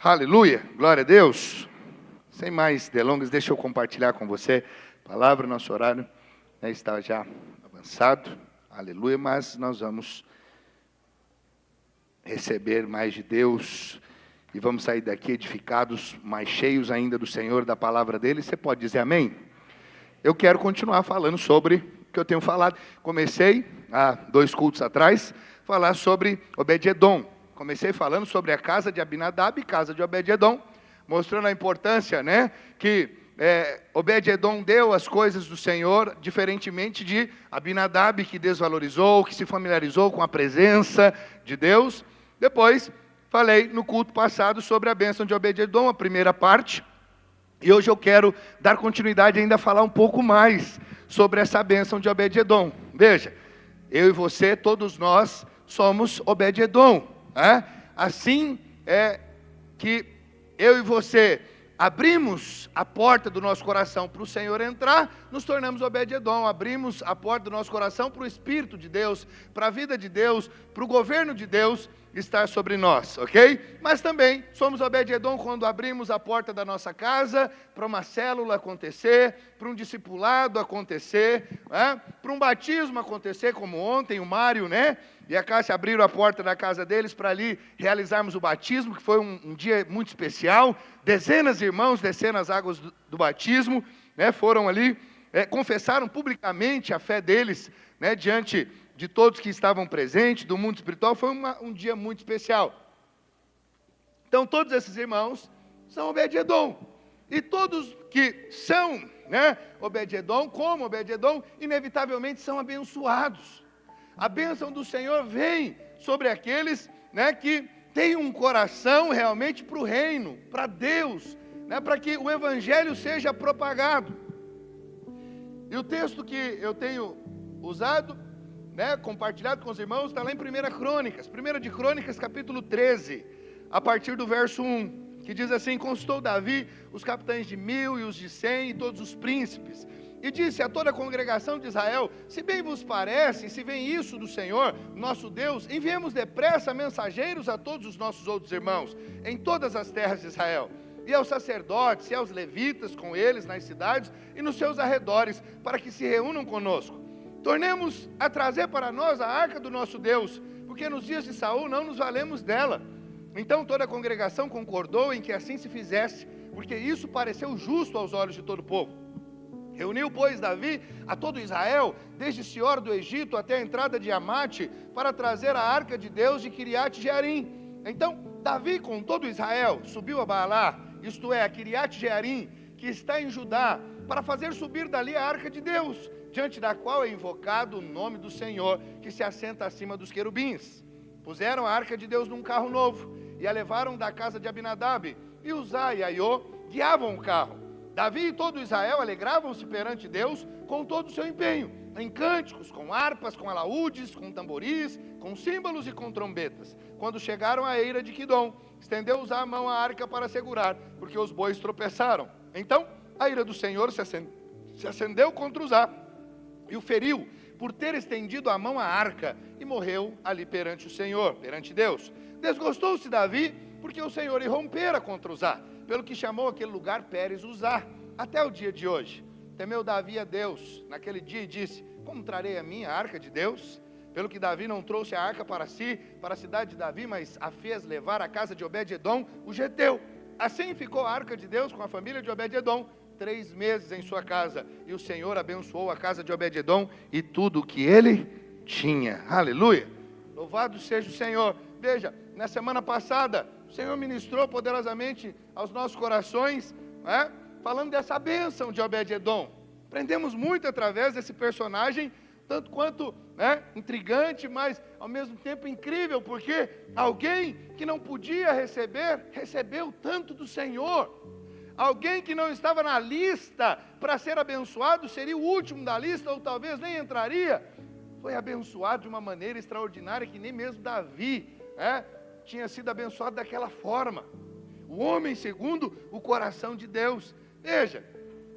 Aleluia, glória a Deus. Sem mais delongas, deixa eu compartilhar com você a palavra. Nosso horário está já avançado, aleluia, mas nós vamos receber mais de Deus e vamos sair daqui edificados, mais cheios ainda do Senhor, da palavra dele. Você pode dizer amém? Eu quero continuar falando sobre o que eu tenho falado. Comecei há 2 cultos atrás, falar sobre Obed-Edom. Comecei falando sobre a casa de Abinadab e casa de Obed-Edom, mostrando a importância, que Obed-Edom deu as coisas do Senhor, diferentemente de Abinadab, que desvalorizou, que se familiarizou com a presença de Deus. Depois, falei no culto passado sobre a bênção de Obed-Edom, a primeira parte, e hoje eu quero dar continuidade ainda a falar um pouco mais sobre essa bênção de Obed-Edom. Veja, eu e você, todos nós, somos Obed-Edom. Assim é que eu e você abrimos a porta do nosso coração para o Senhor entrar, nos tornamos Obed-Edom, abrimos a porta do nosso coração para o Espírito de Deus, para a vida de Deus, para o governo de Deus estar sobre nós, ok? Mas também somos Obed-Edom quando abrimos a porta da nossa casa para uma célula acontecer, para um discipulado acontecer, para um batismo acontecer, como ontem o Mário, e a Cássia abriram a porta da casa deles para ali realizarmos o batismo, que foi um dia muito especial. Dezenas de irmãos descendo as águas do batismo, foram ali, confessaram publicamente a fé deles, diante de todos que estavam presentes, do mundo espiritual. Foi um dia muito especial. Então todos esses irmãos são Obed-Edom. E todos que são Obed-Edom, como Obed-Edom, inevitavelmente são abençoados. A bênção do Senhor vem sobre aqueles que têm um coração realmente para o reino, para Deus, para que o Evangelho seja propagado. E o texto que eu tenho usado, compartilhado com os irmãos, está lá em 1 Crônicas, 1 de Crônicas, capítulo 13, a partir do verso 1, que diz assim: consultou Davi os capitães de 1000 e os de 100 e todos os príncipes, e disse a toda a congregação de Israel: se bem vos parece, se vem isso do Senhor, nosso Deus, enviemos depressa mensageiros a todos os nossos outros irmãos, em todas as terras de Israel, e aos sacerdotes e aos levitas com eles nas cidades e nos seus arredores, para que se reúnam conosco. Tornemos a trazer para nós a arca do nosso Deus, porque nos dias de Saul não nos valemos dela. Então toda a congregação concordou em que assim se fizesse, porque isso pareceu justo aos olhos de todo o povo. Reuniu, pois, Davi a todo Israel, desde Sior do Egito até a entrada de Amate, para trazer a arca de Deus de Kiriat Jearim. Então Davi com todo Israel subiu a Baalá, isto é, a Kiriat Jearim, que está em Judá, para fazer subir dali a arca de Deus, diante da qual é invocado o nome do Senhor, que se assenta acima dos querubins. Puseram a arca de Deus num carro novo, e a levaram da casa de Abinadab, e Uzá e Aiô guiavam o carro. Davi e todo Israel alegravam-se perante Deus com todo o seu empenho, em cânticos, com harpas, com alaúdes, com tamboris, com símbolos e com trombetas. Quando chegaram à eira de Quidom, estendeu Uzá a mão à arca para segurar, porque os bois tropeçaram. Então a ira do Senhor se acendeu contra Uzá, e o feriu por ter estendido a mão à arca, e morreu ali perante o Senhor, perante Deus. Desgostou-se Davi, porque o Senhor irrompera contra Uzá, pelo que chamou aquele lugar Pérez Uzá, até o dia de hoje. Temeu Davi a Deus naquele dia e disse: como trarei a minha arca de Deus? Pelo que Davi não trouxe a arca para si, para a cidade de Davi, mas a fez levar à casa de Obed-Edom, o geteu. Assim ficou a arca de Deus com a família de Obed-Edom 3 meses em sua casa, e o Senhor abençoou a casa de Obed-Edom e tudo o que ele tinha. Aleluia! Louvado seja o Senhor. Veja, na semana passada, o Senhor ministrou poderosamente aos nossos corações, falando dessa bênção de Obed-Edom. Aprendemos muito através desse personagem, tanto quanto intrigante, mas ao mesmo tempo incrível, porque alguém que não podia receber, recebeu tanto do Senhor. Alguém que não estava na lista para ser abençoado, seria o último da lista, ou talvez nem entraria, foi abençoado de uma maneira extraordinária, que nem mesmo Davi tinha sido abençoado daquela forma. O homem segundo o coração de Deus. Veja,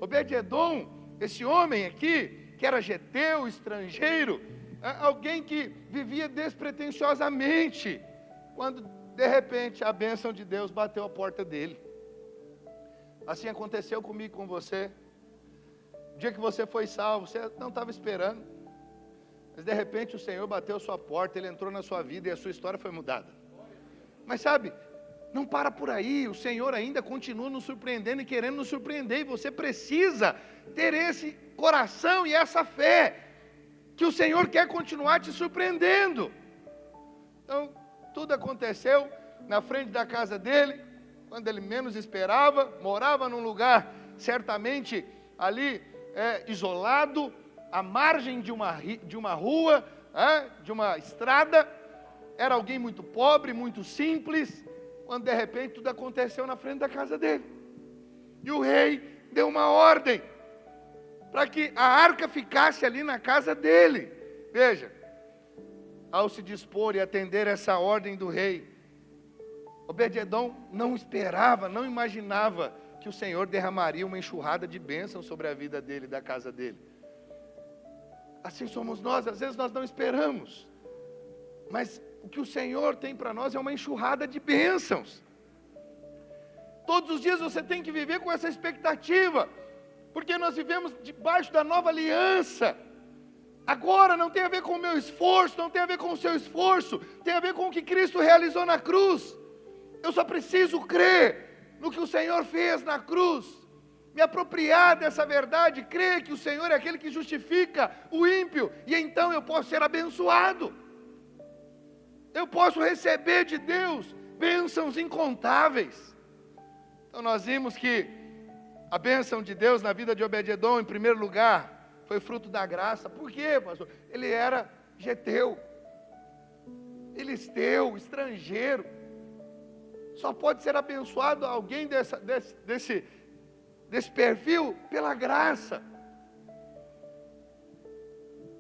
Obed-Edom, esse homem aqui, que era geteu, estrangeiro, alguém que vivia despretensiosamente. Quando De repente, a bênção de Deus bateu a porta dele. Assim aconteceu comigo, com você. O dia que você foi salvo, você não estava esperando. Mas de repente o Senhor bateu a sua porta, Ele entrou na sua vida e a sua história foi mudada. Mas sabe, não para por aí, o Senhor ainda continua nos surpreendendo e querendo nos surpreender. E você precisa ter esse coração e essa fé, que o Senhor quer continuar te surpreendendo. Então, tudo aconteceu na frente da casa dele, quando ele menos esperava. Morava num lugar, certamente, ali, isolado, à margem de uma rua, de uma estrada. Era alguém muito pobre, muito simples, quando de repente tudo aconteceu na frente da casa dele. E o rei deu uma ordem para que a arca ficasse ali na casa dele. Veja, ao se dispor e atender essa ordem do rei, Obed-edom não esperava, não imaginava que o Senhor derramaria uma enxurrada de bênçãos sobre a vida dele, da casa dele. Assim somos nós, às vezes nós não esperamos, mas o que o Senhor tem para nós é uma enxurrada de bênçãos. Todos os dias você tem que viver com essa expectativa, porque nós vivemos debaixo da nova aliança. Agora não tem a ver com o meu esforço, não tem a ver com o seu esforço, tem a ver com o que Cristo realizou na cruz. Eu só preciso crer no que o Senhor fez na cruz, me apropriar dessa verdade, crer que o Senhor é aquele que justifica o ímpio, e então eu posso ser abençoado. Eu posso receber de Deus bênçãos incontáveis. Então nós vimos que a bênção de Deus na vida de Obed-edom, em primeiro lugar, foi fruto da graça. Por quê, pastor? Ele era geteu, filisteu, estrangeiro. Só pode ser abençoado alguém desse perfil pela graça.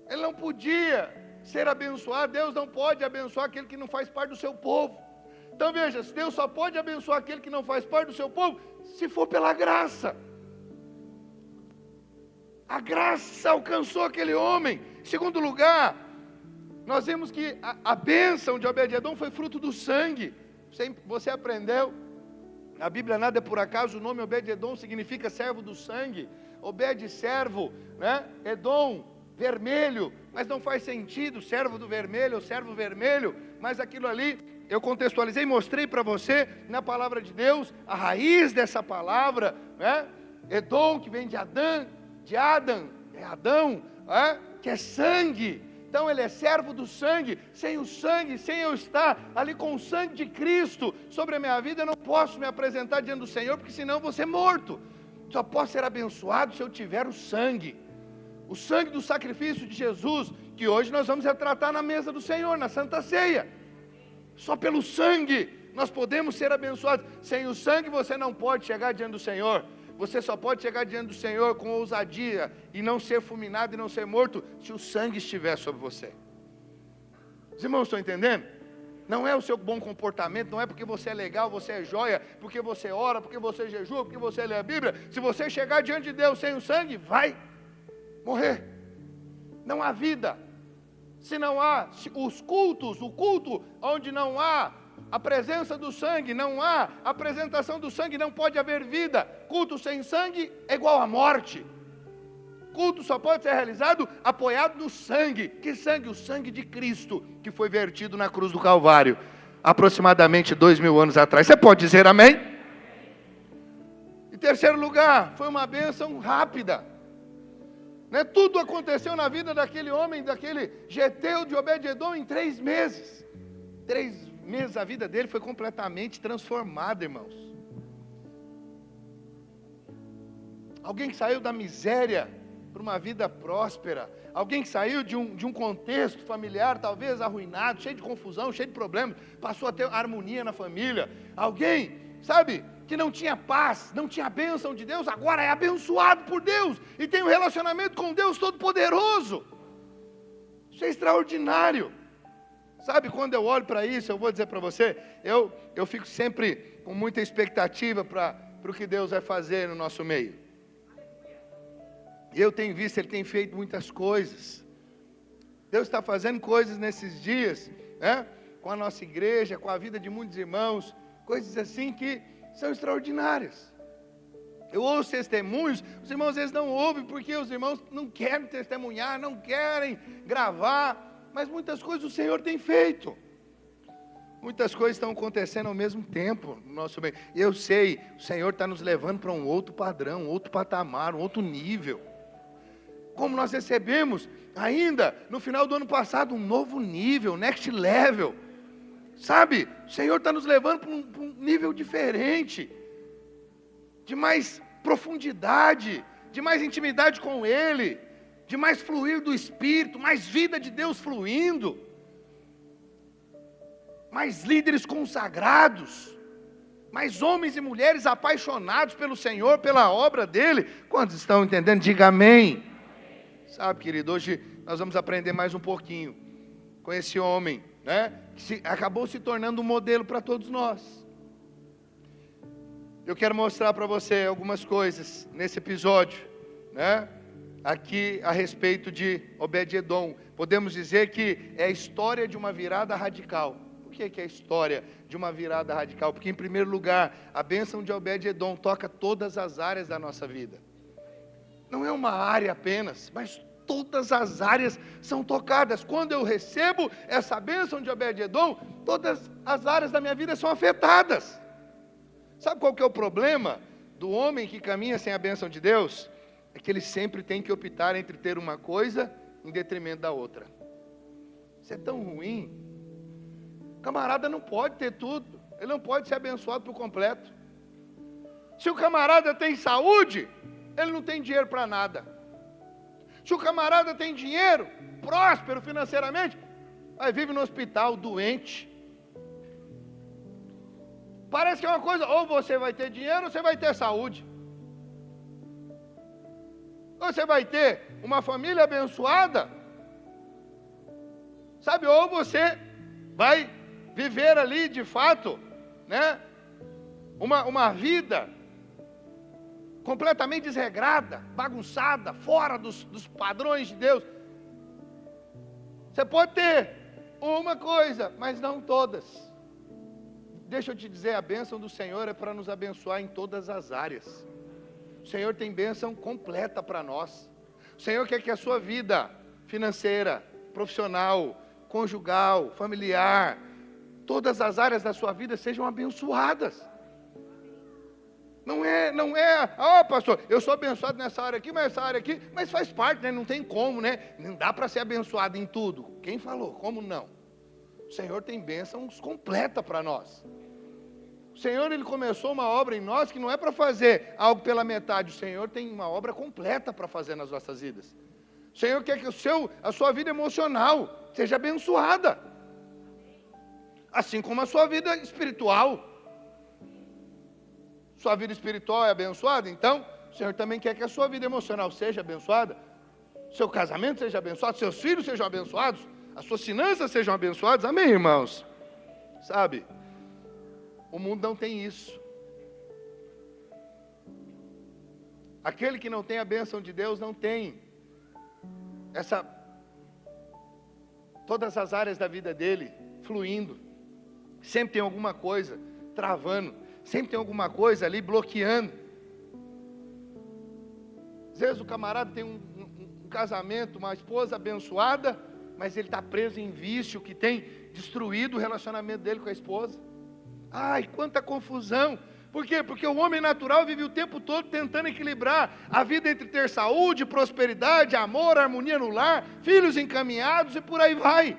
Ele não podia ser abençoado, Deus não pode abençoar aquele que não faz parte do seu povo. Então veja, Deus só pode abençoar aquele que não faz parte do seu povo, se for pela graça. A graça alcançou aquele homem. Em segundo lugar, nós vemos que a bênção de Obed-edom foi fruto do sangue. Você aprendeu? Na Bíblia nada é por acaso, o nome Obed-edom significa servo do sangue. Obed, servo, né? Edom, vermelho, mas não faz sentido, servo do vermelho ou servo vermelho, mas aquilo ali, eu contextualizei, mostrei para você, na palavra de Deus, a raiz dessa palavra, né? Edom, que vem de Adão, que é sangue. Então ele é servo do sangue. Sem o sangue, sem eu estar ali com o sangue de Cristo sobre a minha vida, eu não posso me apresentar diante do Senhor, porque senão eu vou ser morto. Só posso ser abençoado se eu tiver o sangue do sacrifício de Jesus, que hoje nós vamos retratar na mesa do Senhor, na Santa Ceia. Só pelo sangue nós podemos ser abençoados. Sem o sangue você não pode chegar diante do Senhor. Você só pode chegar diante do Senhor com ousadia e não ser fulminado e não ser morto se o sangue estiver sobre você. Os irmãos estão entendendo? Não é o seu bom comportamento, não é porque você é legal, você é joia, porque você ora, porque você jejua, porque você lê a Bíblia. Se você chegar diante de Deus sem o sangue, vai morrer. Não há vida. Se não há os cultos, o culto onde não há a presença do sangue, não há a apresentação do sangue, não pode haver vida. Culto sem sangue é igual à morte. Culto só pode ser realizado apoiado no sangue. Que sangue? O sangue de Cristo, que foi vertido na cruz do Calvário, aproximadamente 2000 anos atrás. Você pode dizer amém? Em terceiro lugar, foi uma bênção rápida. Né? Tudo aconteceu na vida daquele homem, daquele geteu de Obed-edom em 3 meses. 3 meses a vida dele foi completamente transformada, irmãos. Alguém que saiu da miséria para uma vida próspera. Alguém que saiu de um contexto familiar talvez arruinado, cheio de confusão, cheio de problemas, passou a ter harmonia na família. Alguém, sabe, que não tinha paz, não tinha bênção de Deus, agora é abençoado por Deus e tem um relacionamento com Deus Todo-Poderoso. Isso é extraordinário. Sabe, quando eu olho para isso, eu vou dizer para você, eu fico sempre com muita expectativa para o que Deus vai fazer no nosso meio. Eu tenho visto, Ele tem feito muitas coisas. Deus está fazendo coisas nesses dias, né? com a nossa igreja, com a vida de muitos irmãos, coisas assim que são extraordinárias. Eu ouço testemunhos, os irmãos às vezes não ouvem porque os irmãos não querem testemunhar, não querem gravar, mas muitas coisas o Senhor tem feito. Muitas coisas estão acontecendo ao mesmo tempo no nosso meio. E eu sei, o Senhor está nos levando para um outro padrão, um outro patamar, um outro nível. Como nós recebemos ainda no final do ano passado um novo nível, next level. Sabe, o Senhor está nos levando para um nível diferente, de mais profundidade, de mais intimidade com Ele, de mais fluir do Espírito, mais vida de Deus fluindo, mais líderes consagrados, mais homens e mulheres apaixonados pelo Senhor, pela obra dEle. Quantos estão entendendo? Diga amém. Sabe, querido, hoje nós vamos aprender mais um pouquinho com esse homem, né, que acabou se tornando um modelo para todos nós. Eu quero mostrar para você algumas coisas nesse episódio, né, aqui a respeito de Obed-Edom. Podemos dizer que é a história de uma virada radical. Por que é a história de uma virada radical? Porque, em primeiro lugar, a bênção de Obed-Edom toca todas as áreas da nossa vida. Não é uma área apenas, mas todas as áreas são tocadas. Quando eu recebo essa bênção de Obed-Edom, todas as áreas da minha vida são afetadas. Sabe qual que é o problema do homem que caminha sem a bênção de Deus? É que ele sempre tem que optar entre ter uma coisa em detrimento da outra. Isso é tão ruim. O camarada não pode ter tudo, ele não pode ser abençoado por completo. Se o camarada tem saúde, ele não tem dinheiro para nada. Se o camarada tem dinheiro, próspero financeiramente, mas vive no hospital, doente. Parece que é uma coisa, ou você vai ter dinheiro, ou você vai ter saúde. Ou você vai ter uma família abençoada, sabe, ou você vai viver ali de fato, né, uma vida completamente desregrada, bagunçada, fora dos padrões de Deus. Você pode ter uma coisa, mas não todas. Deixa eu te dizer, a bênção do Senhor é para nos abençoar em todas as áreas. O Senhor tem bênção completa para nós. O Senhor quer que a sua vida financeira, profissional, conjugal, familiar, todas as áreas da sua vida sejam abençoadas. Não é, pastor, eu sou abençoado nessa área aqui, mas essa área aqui, mas faz parte, né? Não tem como, né? Não dá para ser abençoado em tudo. Quem falou? Como não? O Senhor tem bênçãos completa para nós. O Senhor, Ele começou uma obra em nós que não é para fazer algo pela metade. O Senhor tem uma obra completa para fazer nas nossas vidas. O Senhor quer que a sua vida emocional seja abençoada, assim como a sua vida espiritual. Sua vida espiritual é abençoada, então o Senhor também quer que a sua vida emocional seja abençoada, seu casamento seja abençoado, seus filhos sejam abençoados, as suas finanças sejam abençoadas. Amém, irmãos? Sabe, o mundo não tem isso. Aquele que não tem a bênção de Deus não tem todas as áreas da vida dele fluindo. Sempre tem alguma coisa travando, sempre tem alguma coisa ali bloqueando. Às vezes o camarada tem um casamento, uma esposa abençoada, mas ele está preso em vício que tem destruído o relacionamento dele com a esposa. Ai, quanta confusão! Por quê? Porque o homem natural vive o tempo todo tentando equilibrar a vida entre ter saúde, prosperidade, amor, harmonia no lar, filhos encaminhados e por aí vai.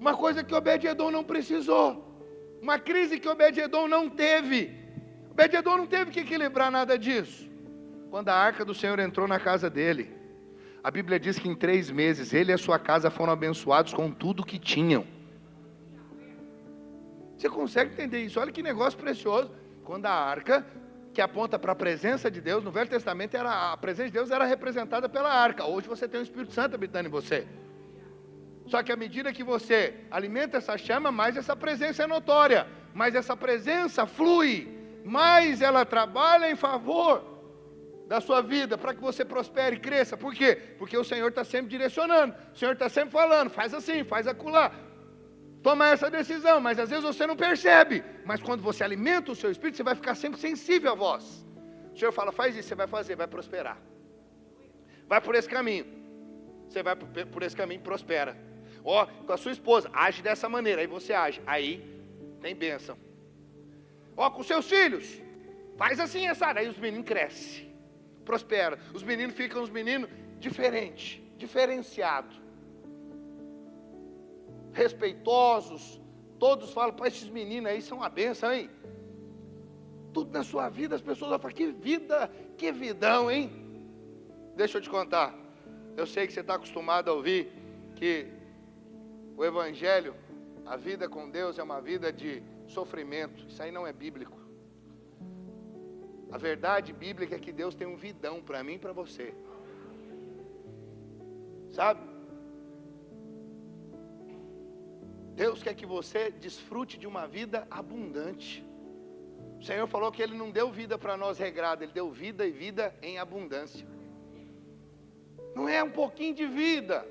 Uma coisa que Obed-Edom não precisou. Uma crise que Obed-Edom não teve. Obed-Edom não teve que equilibrar nada disso. Quando a arca do Senhor entrou na casa dele, a Bíblia diz que em 3 meses ele e a sua casa foram abençoados com tudo que tinham. Você consegue entender isso? Olha que negócio precioso. Quando a arca, que aponta para a presença de Deus, no Velho Testamento a presença de Deus era representada pela arca. Hoje você tem o Espírito Santo habitando em você. Só que à medida que você alimenta essa chama, mais essa presença é notória, mais essa presença flui, mais ela trabalha em favor da sua vida, para que você prospere e cresça. Por quê? Porque o Senhor está sempre direcionando, o Senhor está sempre falando, faz assim, faz acolá. Toma essa decisão, mas às vezes você não percebe. Mas quando você alimenta o seu espírito, você vai ficar sempre sensível à voz. O Senhor fala, faz isso, você vai fazer, vai prosperar. Vai por esse caminho. Você vai por esse caminho e prospera. Ó, com a sua esposa, age dessa maneira, aí você age. Aí tem bênção. Ó, com seus filhos, faz assim, essa. Aí os meninos crescem, prosperam. Os meninos ficam os meninos diferentes, diferenciados. Respeitosos, todos falam, para esses meninos aí são uma bênção, hein? Tudo na sua vida, as pessoas vão falar, que vida, que vidão, hein? Deixa eu te contar, eu sei que você está acostumado a ouvir que o Evangelho, a vida com Deus é uma vida de sofrimento, isso aí não é bíblico. A verdade bíblica é que Deus tem um vidão para mim e para você, sabe? Deus quer que você desfrute de uma vida abundante. O Senhor falou que Ele não deu vida para nós regrada, Ele deu vida e vida em abundância. Não é um pouquinho de vida.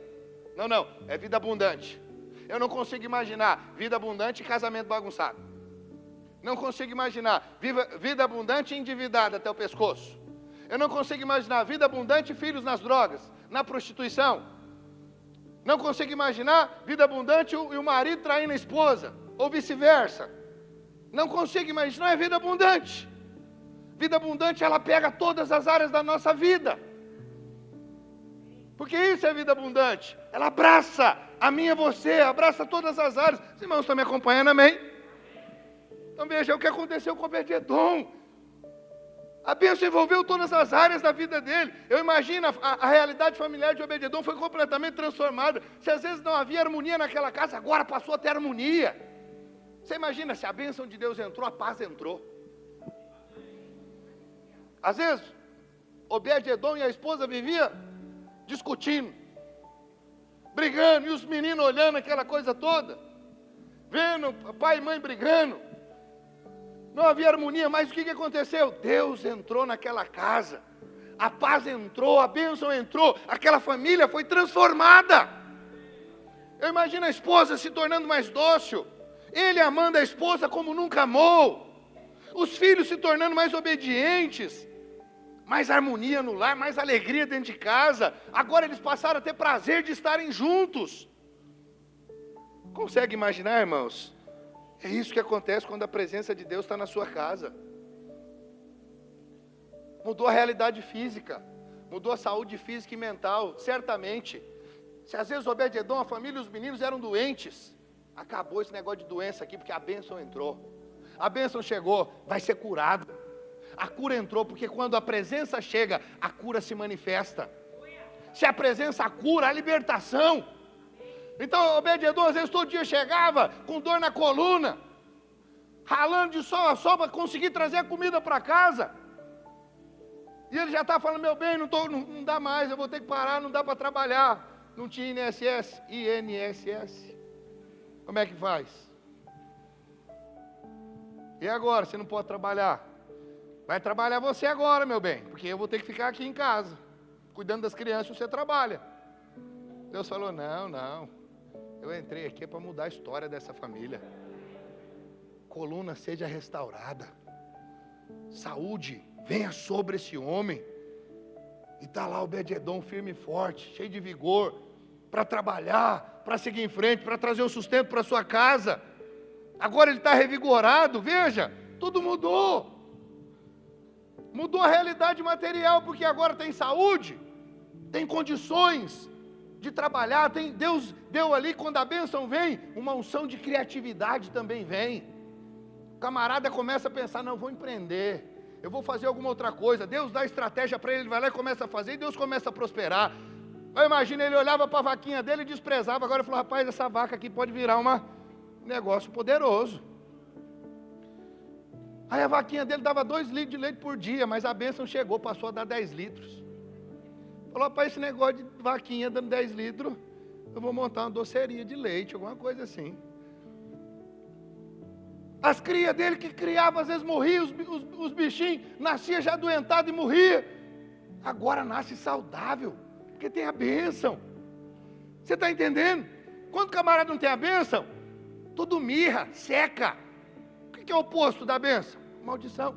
Não, é vida abundante. Eu não consigo imaginar vida abundante e casamento bagunçado. Não consigo imaginar vida abundante e endividado até o pescoço. Eu não consigo imaginar vida abundante e filhos nas drogas, na prostituição. Não consigo imaginar vida abundante e o marido traindo a esposa, ou vice-versa. Não consigo imaginar, não é vida abundante. Vida abundante, ela pega todas as áreas da nossa vida. Porque isso é vida abundante. Ela abraça a mim e você, abraça todas as áreas. Os irmãos estão me acompanhando, amém? Então veja o que aconteceu com Obed-Edom. A bênção envolveu todas as áreas da vida dele. Eu imagino a realidade familiar de Obed-Edom foi completamente transformada. Se às vezes não havia harmonia naquela casa, agora passou a ter harmonia. Você imagina, se a bênção de Deus entrou, a paz entrou. Às vezes, Obed-Edom e a esposa viviam discutindo, brigando, e os meninos olhando aquela coisa toda, vendo pai e mãe brigando. Não havia harmonia, mas o que aconteceu? Deus entrou naquela casa, a paz entrou, a bênção entrou, aquela família foi transformada. Eu imagino a esposa se tornando mais dócil, ele amando a esposa como nunca amou, os filhos se tornando mais obedientes, mais harmonia no lar, mais alegria dentro de casa. Agora eles passaram a ter prazer de estarem juntos. Consegue imaginar, irmãos? É isso que acontece quando a presença de Deus está na sua casa. Mudou a realidade física, mudou a saúde física e mental, certamente. Se às vezes Obed-Edom, a família e os meninos eram doentes, acabou esse negócio de doença aqui, porque a bênção entrou. A bênção chegou, vai ser curado. A cura entrou, porque quando a presença chega, a cura se manifesta. Se a presença cura, a libertação. Então Obed-Edom às vezes todo dia chegava com dor na coluna, ralando de sol a sol para conseguir trazer a comida para casa. E ele já está falando, meu bem, não dá mais, eu vou ter que parar, não dá para trabalhar. Não tinha INSS. Como é que faz? E agora, você não pode trabalhar? Vai trabalhar você agora, meu bem, porque eu vou ter que ficar aqui em casa, cuidando das crianças, você trabalha. Deus falou, não. Eu entrei aqui para mudar a história dessa família. Coluna seja restaurada. Saúde venha sobre esse homem. E está lá o Obed-Edom firme e forte, cheio de vigor, para trabalhar, para seguir em frente, para trazer o sustento para sua casa. Agora ele está revigorado, veja, tudo mudou. Mudou a realidade material, porque agora tem saúde, tem condições de trabalhar, Deus deu ali, quando a bênção vem, uma unção de criatividade também vem. O camarada começa a pensar, não, vou empreender, eu vou fazer alguma outra coisa. Deus dá estratégia para ele, ele vai lá e começa a fazer, e Deus começa a prosperar. Eu imagino, ele olhava para a vaquinha dele e desprezava, agora ele falou, rapaz, essa vaca aqui pode virar um negócio poderoso. Aí a vaquinha dele dava 2 litros de leite por dia, mas a bênção chegou, passou a dar 10 litros. Falou, rapaz, esse negócio de vaquinha dando 10 litros, eu vou montar uma doceria de leite, alguma coisa assim. As crias dele que criava, às vezes morria, os bichinhos, nascia já adoentado e morria. Agora nasce saudável, porque tem a bênção. Você está entendendo? Quando o camarada não tem a bênção, Tudo mirra, seca. O que é o oposto da bênção? Maldição.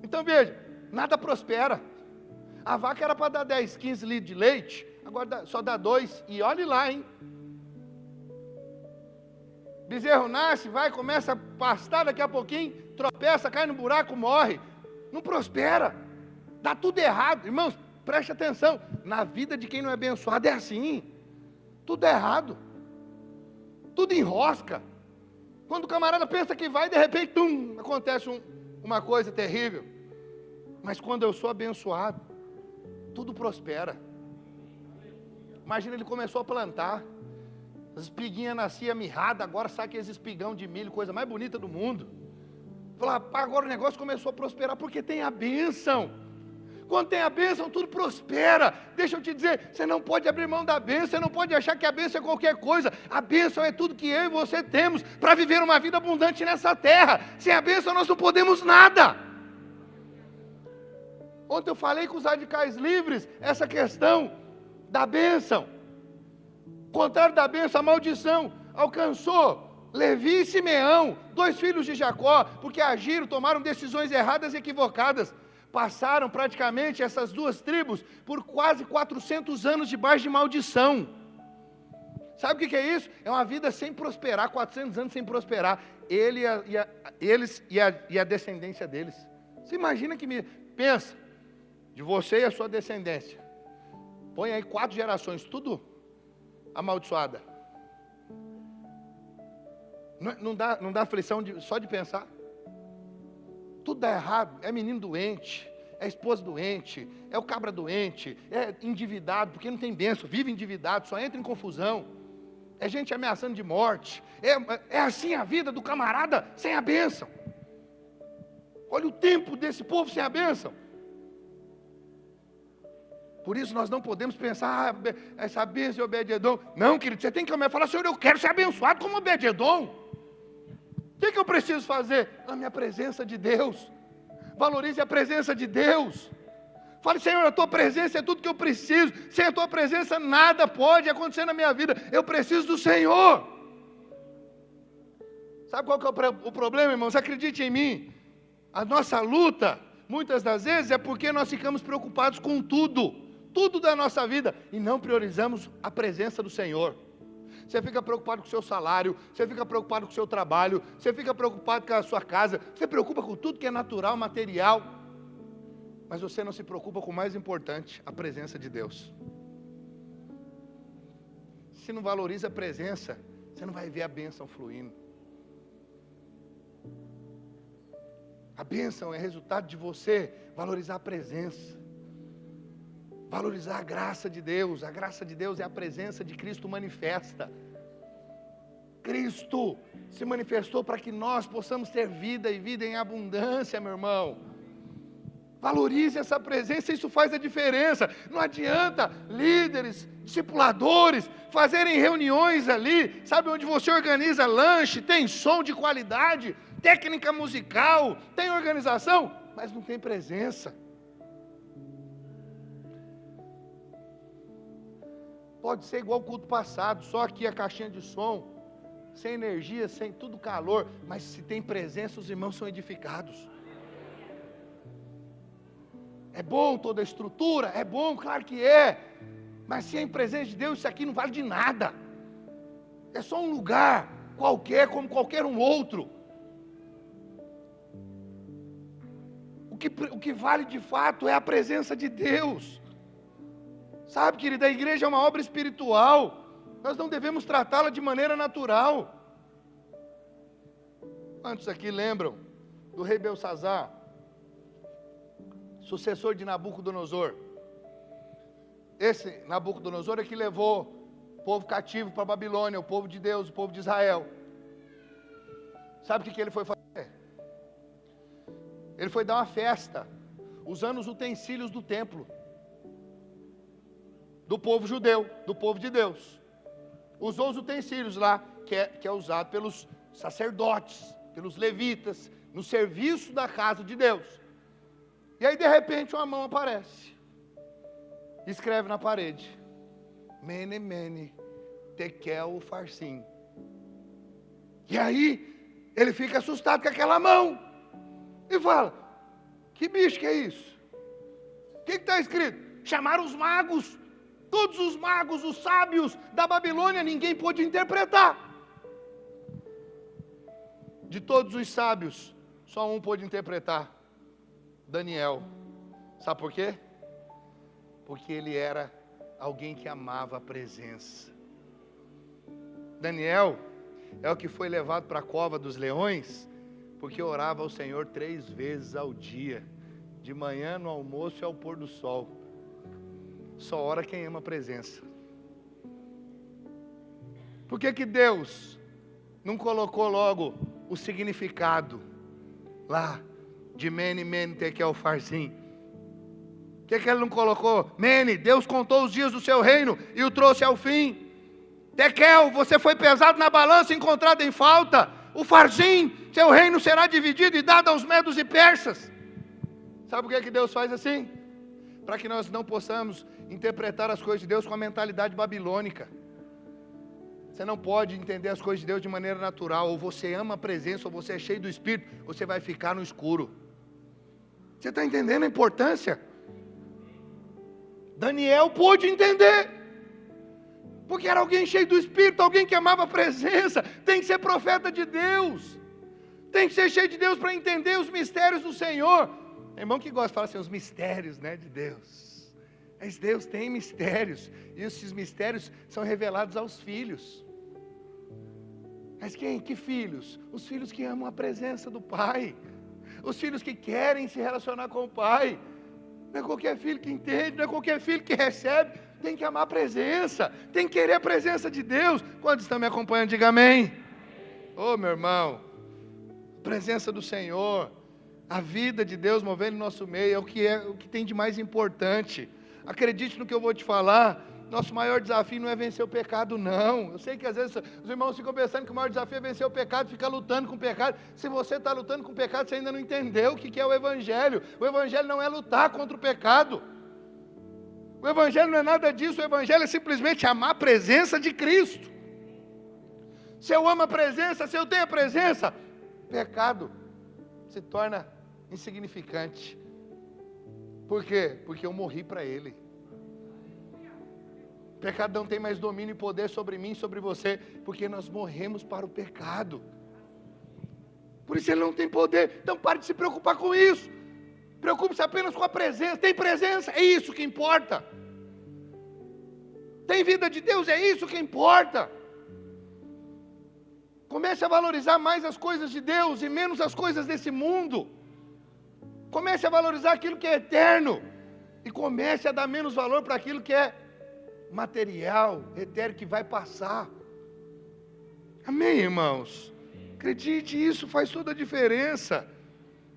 Então veja, nada prospera. A vaca era para dar 10, 15 litros de leite, agora só dá 2, e olhe lá, hein? Bezerro nasce, vai, começa a pastar, daqui a pouquinho, tropeça, cai no buraco, morre. Não prospera. Dá tudo errado. Irmãos, preste atenção. Na vida de quem não é abençoado é assim. Tudo é errado. Tudo enrosca. Quando o camarada pensa que vai, de repente, acontece uma coisa terrível. Mas quando eu sou abençoado, tudo prospera. Imagina, ele começou a plantar. As espiguinhas nasciam mirradas, agora sai aqueles espigão de milho, coisa mais bonita do mundo. Falar, agora o negócio começou a prosperar, porque tem a bênção. Quando tem a bênção, tudo prospera. Deixa eu te dizer, você não pode abrir mão da bênção, você não pode achar que a bênção é qualquer coisa. A bênção é tudo que eu e você temos para viver uma vida abundante nessa terra. Sem a bênção nós não podemos nada. Ontem eu falei com os radicais livres, essa questão da bênção. Contrário da bênção, a maldição alcançou Levi e Simeão, 2 filhos de Jacó, porque agiram, tomaram decisões erradas e equivocadas. Passaram praticamente essas 2 tribos por quase 400 anos debaixo de maldição. Sabe o que é isso? É uma vida sem prosperar, 400 anos sem prosperar. Eles e a descendência deles. Você imagina pensa, de você e a sua descendência. Põe aí 4 gerações, tudo amaldiçoada. Não dá aflição só de pensar? Tudo dá errado, é menino doente, é esposa doente, é o cabra doente, é endividado, porque não tem bênção, vive endividado, só entra em confusão, é gente ameaçando de morte, é assim a vida do camarada sem a bênção. Olha o tempo desse povo sem a bênção. Por isso nós não podemos pensar, essa bênção de Obed-edom. Não, querido, você tem que falar, Senhor, eu quero ser abençoado como Obed-edom. O que eu preciso fazer? A minha presença de Deus. Valorize a presença de Deus. Fale, Senhor, a tua presença é tudo que eu preciso. Sem a tua presença nada pode acontecer na minha vida. Eu preciso do Senhor. Sabe qual que é o problema, irmãos? Acredite em mim. A nossa luta, muitas das vezes, é porque nós ficamos preocupados com tudo da nossa vida, e não priorizamos a presença do Senhor. Você fica preocupado com o seu salário, você fica preocupado com o seu trabalho, você fica preocupado com a sua casa, você preocupa com tudo que é natural, material, mas você não se preocupa com o mais importante, a presença de Deus. Se não valoriza a presença, você não vai ver a bênção fluindo. A bênção é resultado de você valorizar a presença. Valorizar a graça de Deus. A graça de Deus é a presença de Cristo manifesta. Cristo se manifestou para que nós possamos ter vida e vida em abundância, meu irmão. Valorize essa presença, isso faz a diferença. Não adianta líderes, discipuladores, fazerem reuniões ali, sabe, onde você organiza lanche, tem som de qualidade, técnica musical, tem organização, mas não tem presença. Pode ser igual o culto passado, só aqui a caixinha de som, sem energia, sem tudo calor, mas se tem presença, os irmãos são edificados. É bom toda a estrutura? É bom, claro que é, mas sem presença de Deus, isso aqui não vale de nada. É só um lugar qualquer, como qualquer um outro. O que vale de fato é a presença de Deus. Sabe, querida, a igreja é uma obra espiritual. Nós não devemos tratá-la de maneira natural. Quantos aqui lembram do rei Belsazar, sucessor de Nabucodonosor? Esse Nabucodonosor é que levou o povo cativo para a Babilônia, o povo de Deus, o povo de Israel. Sabe o que ele foi fazer? Ele foi dar uma festa, usando os utensílios do templo, do povo judeu, do povo de Deus. Usou os utensílios lá, que é usado pelos sacerdotes, pelos levitas, no serviço da casa de Deus. E aí de repente uma mão aparece, escreve na parede: Mene, Mene, Tekel, Farsim. E aí, ele fica assustado com aquela mão. E fala, que bicho que é isso? O que está escrito? Chamaram os magos. Todos os magos, os sábios da Babilônia, ninguém pôde interpretar. De todos os sábios, só um pôde interpretar. Daniel. Sabe por quê? Porque ele era alguém que amava a presença. Daniel é o que foi levado para a cova dos leões, porque orava ao Senhor 3 vezes ao dia, de manhã, no almoço e ao pôr do sol. Só ora quem ama a presença. Por que Deus não colocou logo o significado lá de Mene, Mene, Tekel, Farsim? Por que ele não colocou? Mene, Deus contou os dias do seu reino e o trouxe ao fim. Tekel, você foi pesado na balança e encontrado em falta. O Farsim, seu reino será dividido e dado aos medos e persas. Sabe por que Deus faz assim? Para que nós não possamos interpretar as coisas de Deus com a mentalidade babilônica. Você não pode entender as coisas de Deus de maneira natural. Ou você ama a presença, ou você é cheio do Espírito, ou você vai ficar no escuro. Você está entendendo a importância? Daniel pôde entender. Porque era alguém cheio do Espírito, alguém que amava a presença. Tem que ser profeta de Deus. Tem que ser cheio de Deus para entender os mistérios do Senhor. Irmão que gosta de falar assim, os mistérios, né, de Deus. Mas Deus tem mistérios. E esses mistérios são revelados aos filhos. Mas quem? Que filhos? Os filhos que amam a presença do Pai. Os filhos que querem se relacionar com o Pai. Não é qualquer filho que entende, não é qualquer filho que recebe. Tem que amar a presença. Tem que querer a presença de Deus. Quantos estão me acompanhando? Diga amém. Ô meu irmão. Presença do Senhor. A vida de Deus movendo no nosso meio é o que tem de mais importante. Acredite no que eu vou te falar. Nosso maior desafio não é vencer o pecado, não. Eu sei que às vezes os irmãos ficam pensando que o maior desafio é vencer o pecado, ficar lutando com o pecado. Se você está lutando com o pecado, você ainda não entendeu o que é o Evangelho. O Evangelho não é lutar contra o pecado. O Evangelho não é nada disso. O Evangelho é simplesmente amar a presença de Cristo. Se eu amo a presença, se eu tenho a presença, pecado se torna insignificante. Por quê? Porque eu morri para ele. O pecado não tem mais domínio e poder sobre mim e sobre você, porque nós morremos para o pecado. Por isso ele não tem poder. Então pare de se preocupar com isso. Preocupe-se apenas com a presença. Tem presença? É isso que importa. Tem vida de Deus? É isso que importa. Comece a valorizar mais as coisas de Deus e menos as coisas desse mundo. Comece a valorizar aquilo que é eterno. E comece a dar menos valor para aquilo que é material, etéreo, que vai passar. Amém, irmãos? Acredite, isso faz toda a diferença.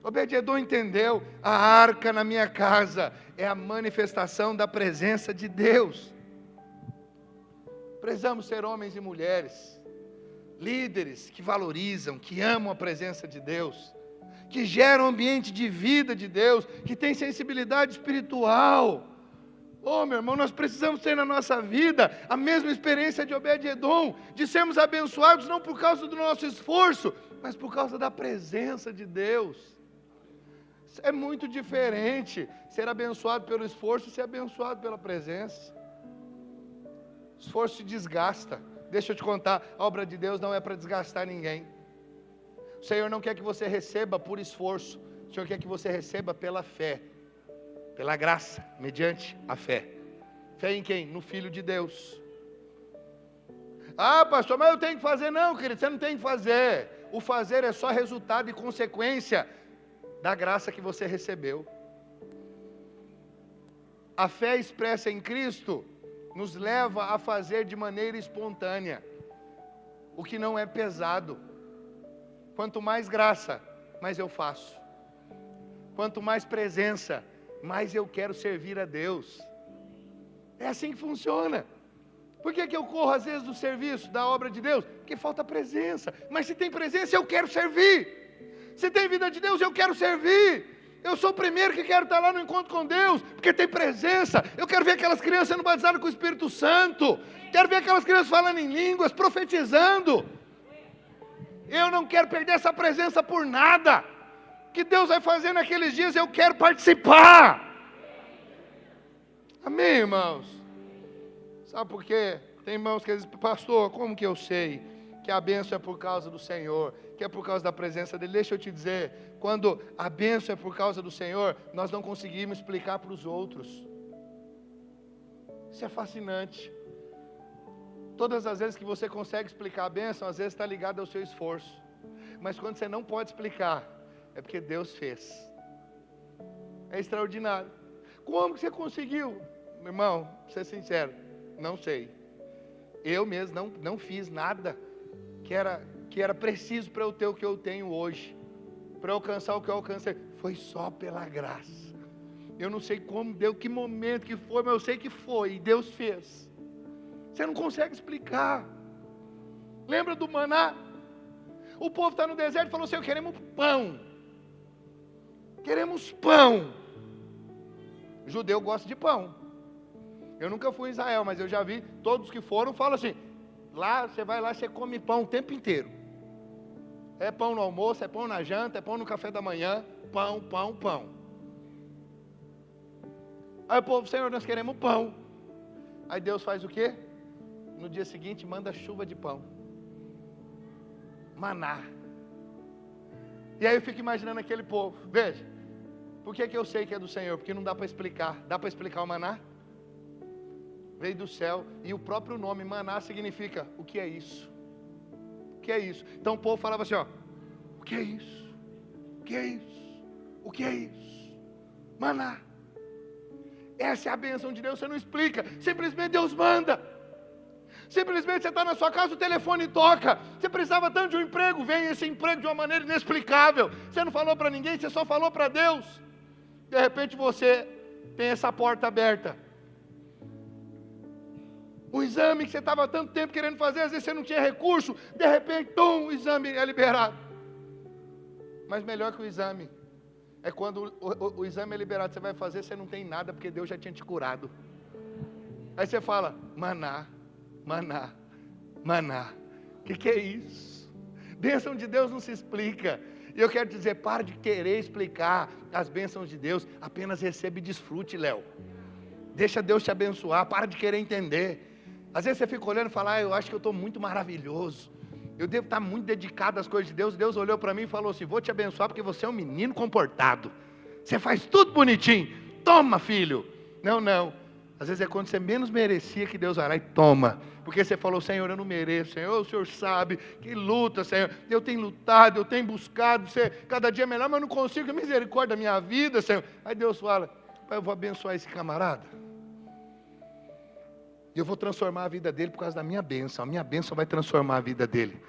Obed-edom entendeu, a arca na minha casa é a manifestação da presença de Deus. Precisamos ser homens e mulheres, líderes que valorizam, que amam a presença de Deus, que geram um ambiente de vida de Deus, que tem sensibilidade espiritual. Oh, meu irmão, nós precisamos ter na nossa vida a mesma experiência de Obed-edom, de sermos abençoados não por causa do nosso esforço, mas por causa da presença de Deus. É muito diferente ser abençoado pelo esforço e ser abençoado pela presença. O esforço te desgasta. Deixa eu te contar, a obra de Deus não é para desgastar ninguém. O Senhor não quer que você receba por esforço, o Senhor quer que você receba pela fé. Pela graça, mediante a fé. Fé em quem? No Filho de Deus. Ah, pastor, mas eu tenho que fazer. Não, querido, você não tem que fazer. O fazer é só resultado e consequência da graça que você recebeu. A fé expressa em Cristo nos leva a fazer de maneira espontânea, o que não é pesado. Quanto mais graça, mais eu faço. Quanto mais presença, mais eu quero servir a Deus. É assim que funciona. Por que eu corro às vezes do serviço, da obra de Deus? Porque falta presença. Mas se tem presença, eu quero servir. Se tem vida de Deus, eu quero servir. Eu sou o primeiro que quero estar lá no encontro com Deus, porque tem presença. Eu quero ver aquelas crianças sendo batizadas com o Espírito Santo. Quero ver aquelas crianças falando em línguas, profetizando. Eu não quero perder essa presença por nada. O que Deus vai fazer naqueles dias, eu quero participar. Amém, irmãos? Sabe por quê? Tem irmãos que dizem, pastor, como que eu sei que a bênção é por causa do Senhor, que é por causa da presença dEle? Deixa eu te dizer, quando a bênção é por causa do Senhor, nós não conseguimos explicar para os outros. Isso é fascinante. Todas as vezes que você consegue explicar a bênção, às vezes está ligado ao seu esforço. Mas quando você não pode explicar, é porque Deus fez. É extraordinário. Como que você conseguiu? Meu irmão, pra ser sincero, não sei. Eu mesmo não fiz nada que era preciso para eu ter o que eu tenho hoje. Para eu alcançar o que eu alcancei. Foi só pela graça. Eu não sei como deu, que momento que foi, mas eu sei que foi. E Deus fez. Você não consegue explicar. Lembra do maná? O povo está no deserto e falou assim, queremos pão. Queremos pão. O judeu gosta de pão. Eu nunca fui em Israel, mas eu já vi, todos que foram falam assim, lá, você vai lá, você come pão o tempo inteiro. É pão no almoço, é pão na janta, é pão no café da manhã, pão, pão, pão. Aí o povo, Senhor, nós queremos pão. Aí Deus faz o quê? No dia seguinte manda chuva de pão. Maná. E aí eu fico imaginando aquele povo. Veja, por que eu sei que é do Senhor? Porque não dá para explicar. Dá para explicar o maná? Veio do céu. E o próprio nome maná significa, o que é isso? O que é isso? Então o povo falava assim, ó, o que é isso? O que é isso? O que é isso? Maná. Essa é a bênção de Deus, você não explica. Simplesmente Deus manda. Simplesmente você está na sua casa, o telefone toca. Você precisava tanto de um emprego, vem esse emprego de uma maneira inexplicável. Você não falou para ninguém, você só falou para Deus. De repente você tem essa porta aberta. O exame que você estava tanto tempo querendo fazer, às vezes você não tinha recurso. De repente, o exame é liberado. Mas melhor que o exame é quando o exame é liberado, você vai fazer, você não tem nada, porque Deus já tinha te curado. Aí você fala, maná. Maná, maná, o que é isso? Bênção de Deus não se explica. E eu quero dizer, para de querer explicar as bênçãos de Deus, apenas recebe e desfrute, Léo. Deixa Deus te abençoar, para de querer entender. Às vezes você fica olhando e fala, eu acho que eu estou muito maravilhoso, eu devo estar muito dedicado às coisas de Deus. Deus olhou para mim e falou assim, vou te abençoar porque você é um menino comportado, você faz tudo bonitinho, toma filho. Não. Às vezes é quando você menos merecia que Deus vai lá e toma. Porque você falou, Senhor, eu não mereço. Senhor, o Senhor sabe que luta, Senhor. Eu tenho lutado, eu tenho buscado ser cada dia melhor, mas eu não consigo. Misericórdia da minha vida, Senhor. Aí Deus fala, Pai, eu vou abençoar esse camarada. E eu vou transformar a vida dele por causa da minha bênção. A minha bênção vai transformar a vida dele.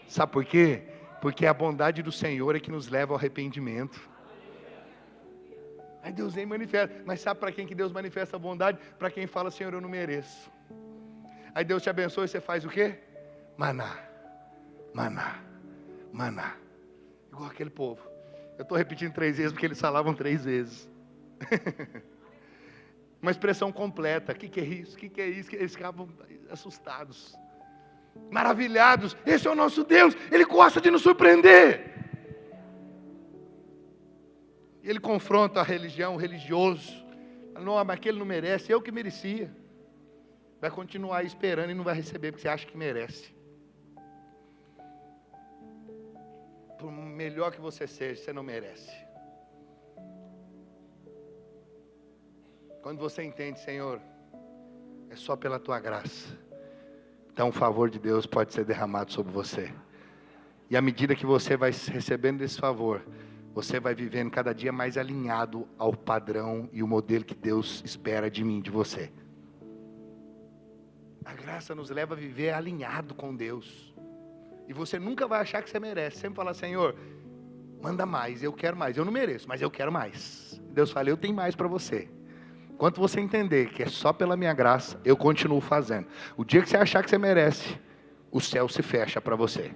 Sabe por quê? Porque a bondade do Senhor é que nos leva ao arrependimento. Aí Deus vem e manifesta. Mas sabe para quem que Deus manifesta a bondade? Para quem fala, Senhor, eu não mereço. Aí Deus te abençoa e você faz o quê? Maná, maná, maná. Igual aquele povo. Eu estou repetindo 3 vezes porque eles falavam 3 vezes. Uma expressão completa. O que é isso? O que é isso? Eles ficavam assustados, maravilhados. Esse é o nosso Deus. Ele gosta de nos surpreender. Ele confronta a religião, o religioso. Não, mas aquele não merece, eu que merecia. Vai continuar esperando e não vai receber, porque você acha que merece. Por melhor que você seja, você não merece. Quando você entende, Senhor, é só pela tua graça. Então o favor de Deus pode ser derramado sobre você. E à medida que você vai recebendo esse favor, você vai vivendo cada dia mais alinhado ao padrão e o modelo que Deus espera de mim, de você. A graça nos leva a viver alinhado com Deus. E você nunca vai achar que você merece. Sempre falar, Senhor, manda mais, eu quero mais. Eu não mereço, mas eu quero mais. Deus fala, eu tenho mais para você. Enquanto você entender que é só pela minha graça, eu continuo fazendo. O dia que você achar que você merece, o céu se fecha para você.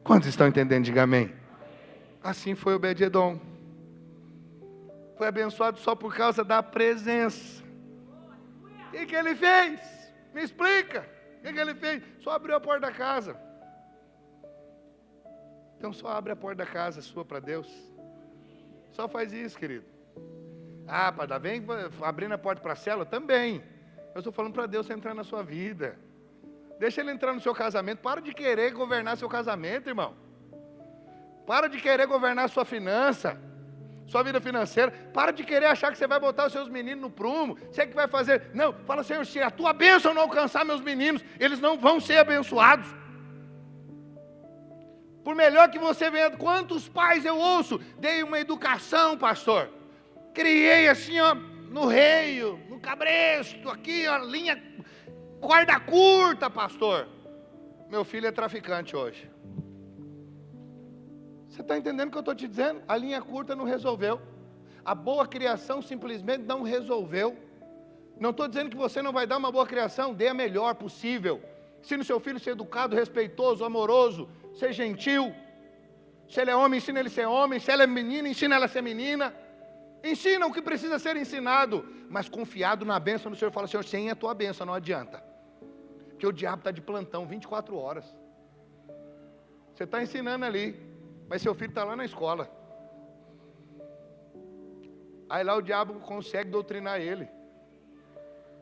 Quantos estão entendendo? Diga amém. Assim foi Obed-Edom. Foi abençoado só por causa da presença. O que ele fez? Me explica. O que ele fez? Só abriu a porta da casa. Então só abre a porta da casa sua para Deus. Só faz isso, querido. Ah, padre, vem abrindo a porta para a célula? Também. Eu estou falando para Deus entrar na sua vida. Deixa Ele entrar no seu casamento. Para de querer governar seu casamento, irmão. Para de querer governar sua finança, sua vida financeira. Para de querer achar que você vai botar os seus meninos no prumo. Você que vai fazer. Não, fala, Senhor, se a tua bênção não alcançar meus meninos, eles não vão ser abençoados. Por melhor que você venha, quantos pais eu ouço, dei uma educação, pastor, criei assim, ó, no reio, no cabresto, aqui, ó, linha, corda curta, pastor. Meu filho é traficante hoje. Você está entendendo o que eu estou te dizendo? A linha curta não resolveu. A boa criação simplesmente não resolveu. Não estou dizendo que você não vai dar uma boa criação, dê a melhor possível. Ensine o seu filho a ser educado, respeitoso, amoroso, ser gentil. Se ele é homem, ensina ele a ser homem. Se ela é menina, ensina ela a ser menina. Ensina o que precisa ser ensinado. Mas confiado na bênção do Senhor, fala, Senhor, sem a tua bênção não adianta. Porque o diabo está de plantão 24 horas. Você está ensinando ali, mas seu filho está lá na escola. Aí lá o diabo consegue doutrinar ele.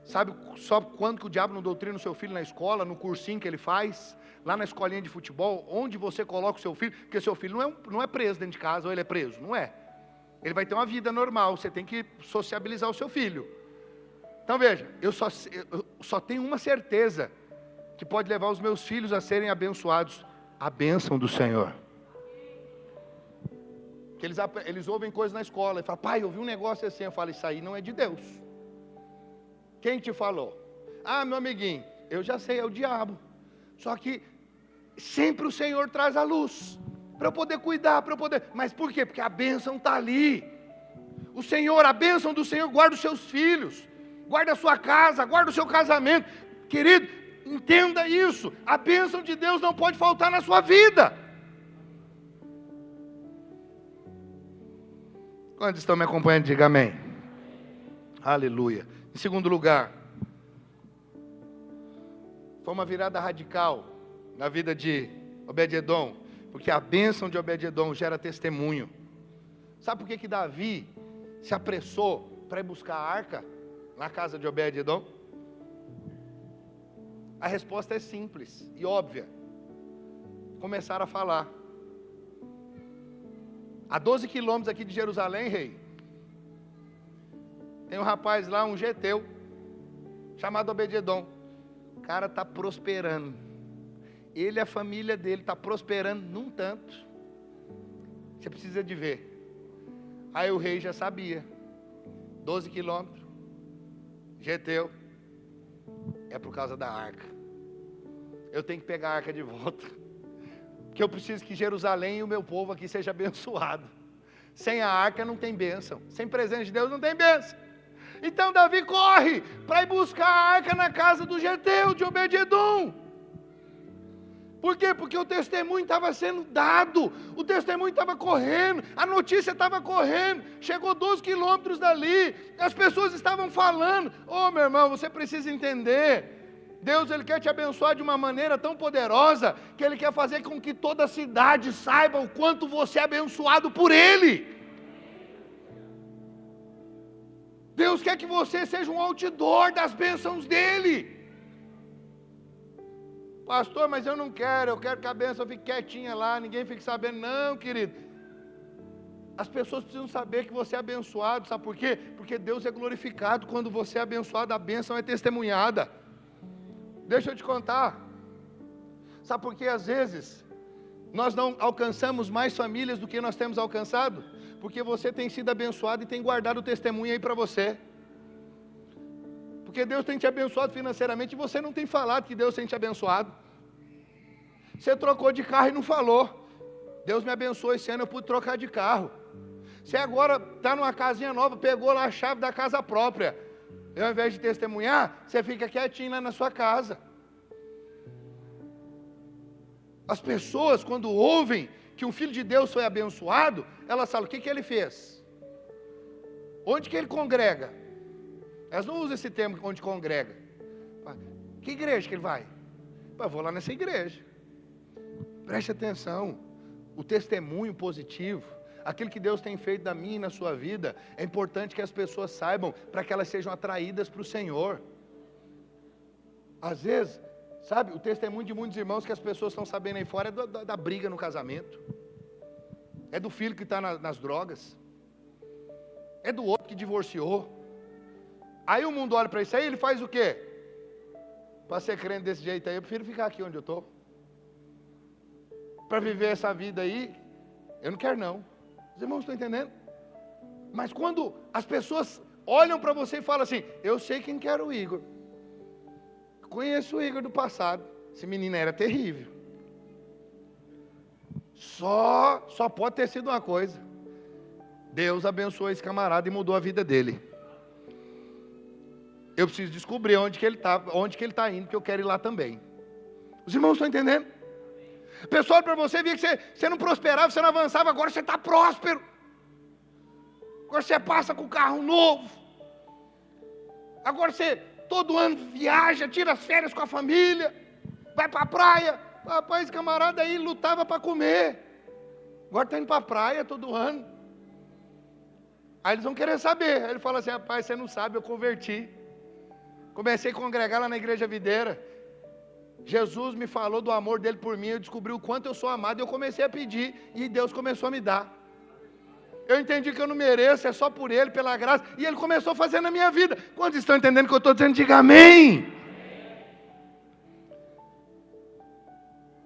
Sabe só quando que o diabo não doutrina o seu filho na escola, no cursinho que ele faz, lá na escolinha de futebol, onde você coloca o seu filho, porque seu filho não é preso dentro de casa, ou ele é preso, não é. Ele vai ter uma vida normal, você tem que sociabilizar o seu filho. Então veja, eu só tenho uma certeza, que pode levar os meus filhos a serem abençoados, a bênção do Senhor. Que eles ouvem coisas na escola, e falam, pai, eu vi um negócio assim, eu falo, isso aí não é de Deus. Quem te falou? Ah, meu amiguinho, eu já sei, é o diabo. Só que sempre o Senhor traz a luz, para eu poder cuidar, mas por quê? Porque a bênção está ali. O Senhor, a bênção do Senhor guarda os seus filhos, guarda a sua casa, guarda o seu casamento. Querido, entenda isso, a bênção de Deus não pode faltar na sua vida. Quantos estão me acompanhando? Diga amém. Aleluia. Em segundo lugar, foi uma virada radical na vida de Obed-edom, porque a bênção de Obed-edom gera testemunho. Sabe por que Davi se apressou para ir buscar a arca na casa de Obed-edom? A resposta é simples e óbvia. Começaram a falar. A 12 quilômetros aqui de Jerusalém, rei, tem um rapaz lá, um geteu, chamado Obed-edom. O cara está prosperando. Ele e a família dele está prosperando num tanto. Você precisa de ver. Aí o rei já sabia. 12 quilômetros. Geteu. É por causa da arca. Eu tenho que pegar a arca de volta. Porque eu preciso que Jerusalém e o meu povo aqui seja abençoado. Sem a arca não tem bênção. Sem presença de Deus não tem bênção. Então Davi corre para ir buscar a arca na casa do geteu, de Obed-edom. Por quê? Porque o testemunho estava sendo dado, o testemunho estava correndo, a notícia estava correndo, chegou 12 quilômetros dali, as pessoas estavam falando. Ô meu irmão, você precisa entender, Deus ele quer te abençoar de uma maneira tão poderosa, que Ele quer fazer com que toda a cidade saiba o quanto você é abençoado por Ele. Deus quer que você seja um outdoor das bênçãos dEle. Pastor, mas eu não quero, eu quero que a bênção fique quietinha lá, ninguém fique sabendo. Não, querido. As pessoas precisam saber que você é abençoado, sabe por quê? Porque Deus é glorificado quando você é abençoado, a bênção é testemunhada. Deixa eu te contar. Sabe por que às vezes nós não alcançamos mais famílias do que nós temos alcançado? Porque você tem sido abençoado e tem guardado o testemunho aí para você. Porque Deus tem te abençoado financeiramente e você não tem falado que Deus tem te abençoado. Você trocou de carro e não falou. Deus me abençoou esse ano, eu pude trocar de carro. Você agora está numa casinha nova, pegou lá a chave da casa própria. E ao invés de testemunhar, você fica quietinho lá na sua casa. As pessoas, quando ouvem que um filho de Deus foi abençoado, elas falam, o que ele fez? Onde que ele congrega? Elas não usam esse termo, onde congrega. Que igreja que ele vai? Eu vou lá nessa igreja. Preste atenção. o testemunho positivo, aquilo que Deus tem feito na minha e na sua vida, é importante que as pessoas saibam, para que elas sejam atraídas para o Senhor. Às vezes, sabe, o testemunho de muitos irmãos que as pessoas estão sabendo aí fora é da briga no casamento, é do filho que está nas drogas, é do outro que divorciou. Aí o mundo olha para isso aí, ele faz o quê? Para ser crente desse jeito aí, eu prefiro ficar aqui onde eu estou. Para viver essa vida aí, eu não quero não. Os irmãos estão entendendo? Mas quando as pessoas olham para você e falam assim, eu sei quem que era o Igor. Conheço o Igor do passado. Esse menino era terrível. Só pode ter sido uma coisa. Deus abençoou esse camarada e mudou a vida dele. Eu preciso descobrir onde que ele está indo, que eu quero ir lá também. Os irmãos estão entendendo? O pessoal para você via que você não prosperava, você não avançava, agora você está próspero. Agora você passa com carro novo. Agora você todo ano viaja, tira as férias com a família, vai para a praia. Rapaz, esse camarada aí lutava para comer. Agora está indo para a praia todo ano. Aí eles vão querer saber. Aí ele fala assim, rapaz, você não sabe, eu converti. Comecei a congregar lá na Igreja Videira. Jesus me falou do amor dele por mim, eu descobri o quanto eu sou amado, eu comecei a pedir, e Deus começou a me dar. Eu entendi que eu não mereço, é só por Ele, pela graça, e Ele começou a fazer na minha vida. Quantos estão entendendo o que eu estou dizendo? Diga amém.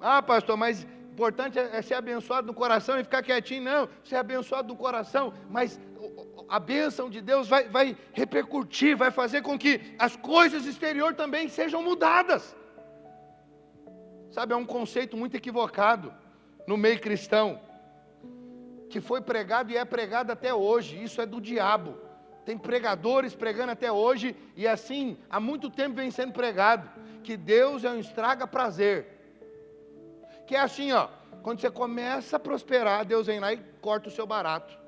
Ah, pastor, mas importante é ser abençoado no coração e ficar quietinho. Não, ser abençoado no coração, mas a bênção de Deus vai repercutir, vai fazer com que as coisas exteriores também sejam mudadas. Sabe, é um conceito muito equivocado no meio cristão, que foi pregado e é pregado até hoje. Isso é do diabo. Tem pregadores pregando até hoje, e assim, há muito tempo vem sendo pregado, que Deus é um estraga prazer. Que é assim, ó, quando você começa a prosperar, Deus vem lá e corta o seu barato.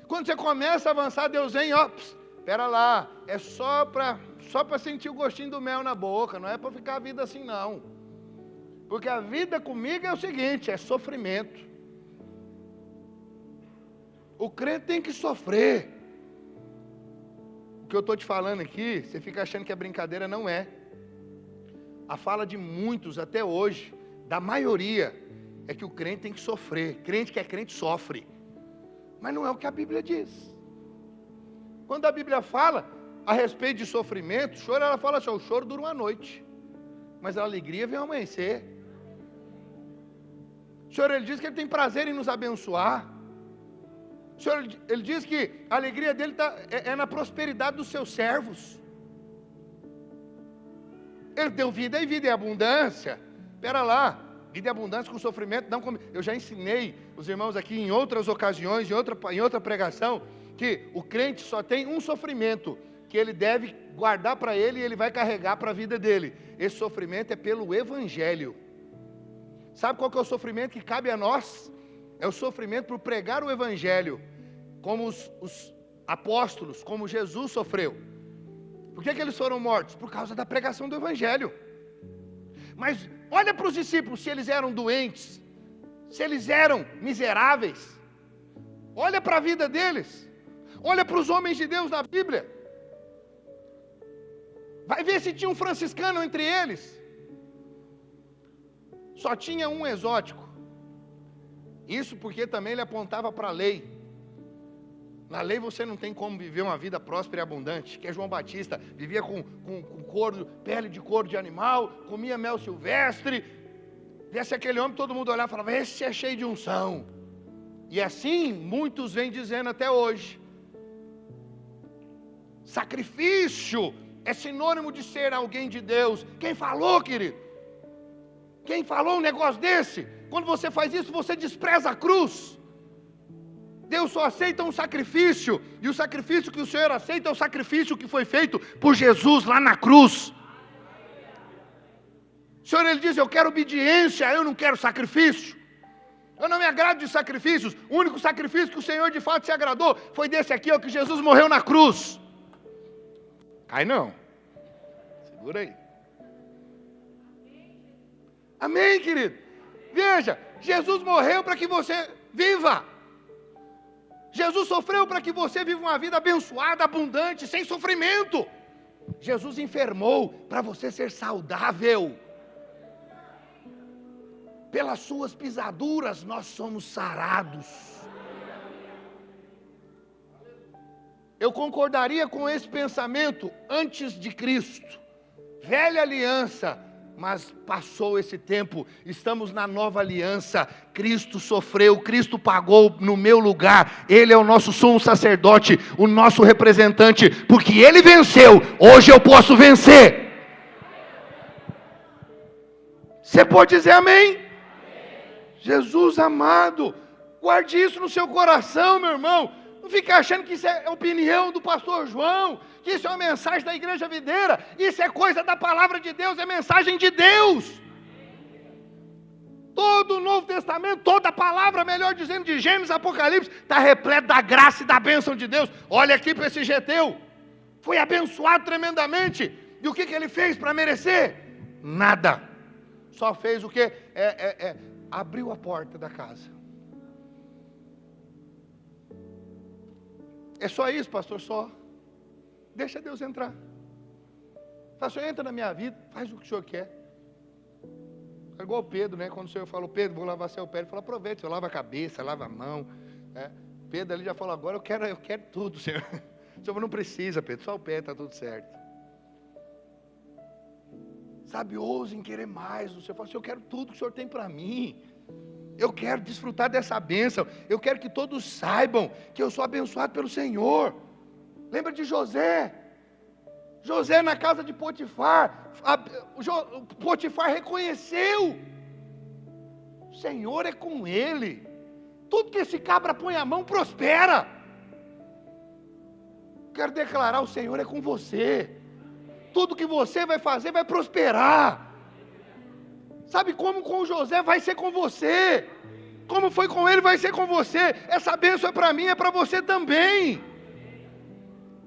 Quando você começa a avançar, Deus vem, ó, espera lá, é só para sentir o gostinho do mel na boca, não é para ficar a vida assim não. Porque a vida comigo é o seguinte, é sofrimento. O crente tem que sofrer. O que eu estou te falando aqui, você fica achando que é brincadeira, não é. A fala de muitos até hoje, da maioria, é que o crente tem que sofrer. Crente que é crente sofre. Mas não é o que a Bíblia diz. Quando a Bíblia fala a respeito de sofrimento, choro, ela fala assim, o choro dura uma noite, mas a alegria vem ao amanhecer. O Senhor, Ele diz que Ele tem prazer em nos abençoar. O Senhor, Ele diz que a alegria dEle é na prosperidade dos seus servos. Ele deu vida e vida em abundância. Espera lá, vida em abundância com sofrimento, não como... Eu já ensinei os irmãos aqui em outras ocasiões, em outra pregação, que o crente só tem um sofrimento, que ele deve guardar para ele e ele vai carregar para a vida dele. Esse sofrimento é pelo Evangelho. Sabe qual que é o sofrimento que cabe a nós? É o sofrimento por pregar o Evangelho, como os apóstolos, como Jesus sofreu. Por que eles foram mortos? Por causa da pregação do Evangelho. Mas olha para os discípulos, se eles eram doentes, se eles eram miseráveis. Olha para a vida deles. Olha para os homens de Deus na Bíblia. Vai ver se tinha um franciscano entre eles. Só tinha um exótico. Isso porque também ele apontava para a lei. Na lei você não tem como viver uma vida próspera e abundante, que é João Batista, vivia com couro, pele de couro de animal, comia mel silvestre, desse aquele homem, todo mundo olhava e falava, esse é cheio de unção. E assim, muitos vêm dizendo até hoje. Sacrifício é sinônimo de ser alguém de Deus. Quem falou, querido? Quem falou um negócio desse? Quando você faz isso, você despreza a cruz. Deus só aceita um sacrifício, e o sacrifício que o Senhor aceita é o sacrifício que foi feito por Jesus lá na cruz. O Senhor, Ele diz, eu quero obediência, eu não quero sacrifício. Eu não me agrado de sacrifícios. O único sacrifício que o Senhor de fato se agradou foi desse aqui, ó, que Jesus morreu na cruz. Cai não. Segura aí. Amém, querido. Veja, Jesus morreu para que você viva. Jesus sofreu para que você viva uma vida abençoada, abundante, sem sofrimento. Jesus enfermou para você ser saudável. Pelas suas pisaduras nós somos sarados. Eu concordaria com esse pensamento antes de Cristo. Velha aliança, mas passou esse tempo, estamos na nova aliança. Cristo sofreu, Cristo pagou no meu lugar. Ele é o nosso sumo sacerdote, o nosso representante, porque Ele venceu, hoje eu posso vencer. Você pode dizer amém? Jesus amado, guarde isso no seu coração, meu irmão. Não fique achando que isso é opinião do pastor João, que isso é uma mensagem da Igreja Videira. Isso é coisa da palavra de Deus, é mensagem de Deus. Todo o Novo Testamento, toda a palavra, melhor dizendo, de Gênesis, Apocalipse, está repleto da graça e da bênção de Deus. Olha aqui para esse geteu, foi abençoado tremendamente. E o que ele fez para merecer? Nada. Só fez o que? Abriu a porta da casa. É só isso, pastor? Só. Deixa Deus entrar. Pastor, entra na minha vida, faz o que o senhor quer. É igual o Pedro, né? Quando o senhor falou, Pedro, vou lavar seu pé, ele falou, aproveita, o senhor lava a cabeça, lava a mão. Pedro ali já falou, agora eu quero tudo, senhor. O senhor não precisa, Pedro, só o pé, está tudo certo. Sabe, ouse em querer mais. O senhor fala, eu quero tudo que o senhor tem para mim. Eu quero desfrutar dessa bênção. Eu quero que todos saibam que eu sou abençoado pelo Senhor. Lembra de José? José na casa de Potifar. Potifar reconheceu. O Senhor é com ele. Tudo que esse cabra põe a mão prospera. Quero declarar, o Senhor é com você. Tudo que você vai fazer vai prosperar. Sabe como com José vai ser com você? Como foi com ele, vai ser com você. Essa bênção é para mim, é para você também.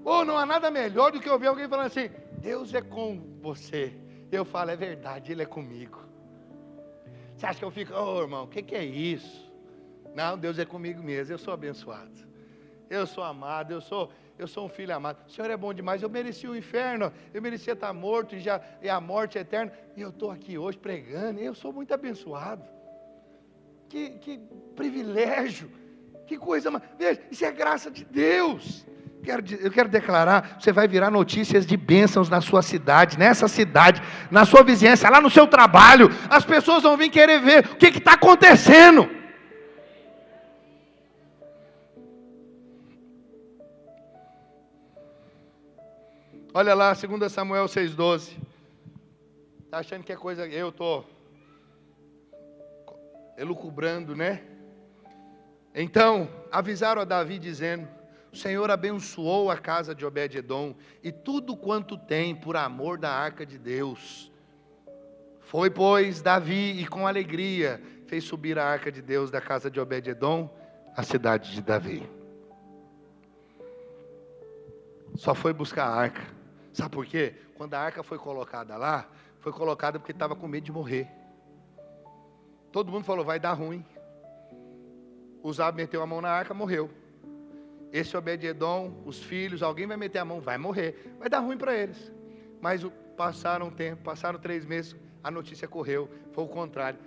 Não há nada melhor do que ouvir alguém falando assim, Deus é com você. Eu falo, é verdade, Ele é comigo. Você acha que eu fico, irmão, o que é isso? Não, Deus é comigo mesmo, eu sou abençoado. Eu sou amado, eu sou um filho amado. O Senhor é bom demais, eu merecia o inferno, eu merecia estar morto e a morte eterna. E eu estou aqui hoje pregando, e eu sou muito abençoado. Que privilégio, que coisa, veja, isso é graça de Deus. Eu quero declarar, você vai virar notícias de bênçãos na sua cidade, nessa cidade, na sua vizinhança, lá no seu trabalho. As pessoas vão vir querer ver o que está acontecendo. Olha lá, 2 Samuel 6,12. Está achando que é coisa, eu estou elucubrando, né? Então, avisaram a Davi dizendo, o Senhor abençoou a casa de Obed-edom e tudo quanto tem por amor da arca de Deus. Foi, pois, Davi e com alegria fez subir a arca de Deus da casa de Obed-edom à cidade de Davi. Só foi buscar a arca. Sabe por quê? Quando a arca foi colocada lá, foi colocada porque estava com medo de morrer. Todo mundo falou, vai dar ruim. Uzá meteu a mão na arca, morreu. Esse Obed-edom, os filhos, alguém vai meter a mão, vai morrer. Vai dar ruim para eles. Mas passaram um tempo, passaram 3 meses, a notícia correu, foi o contrário.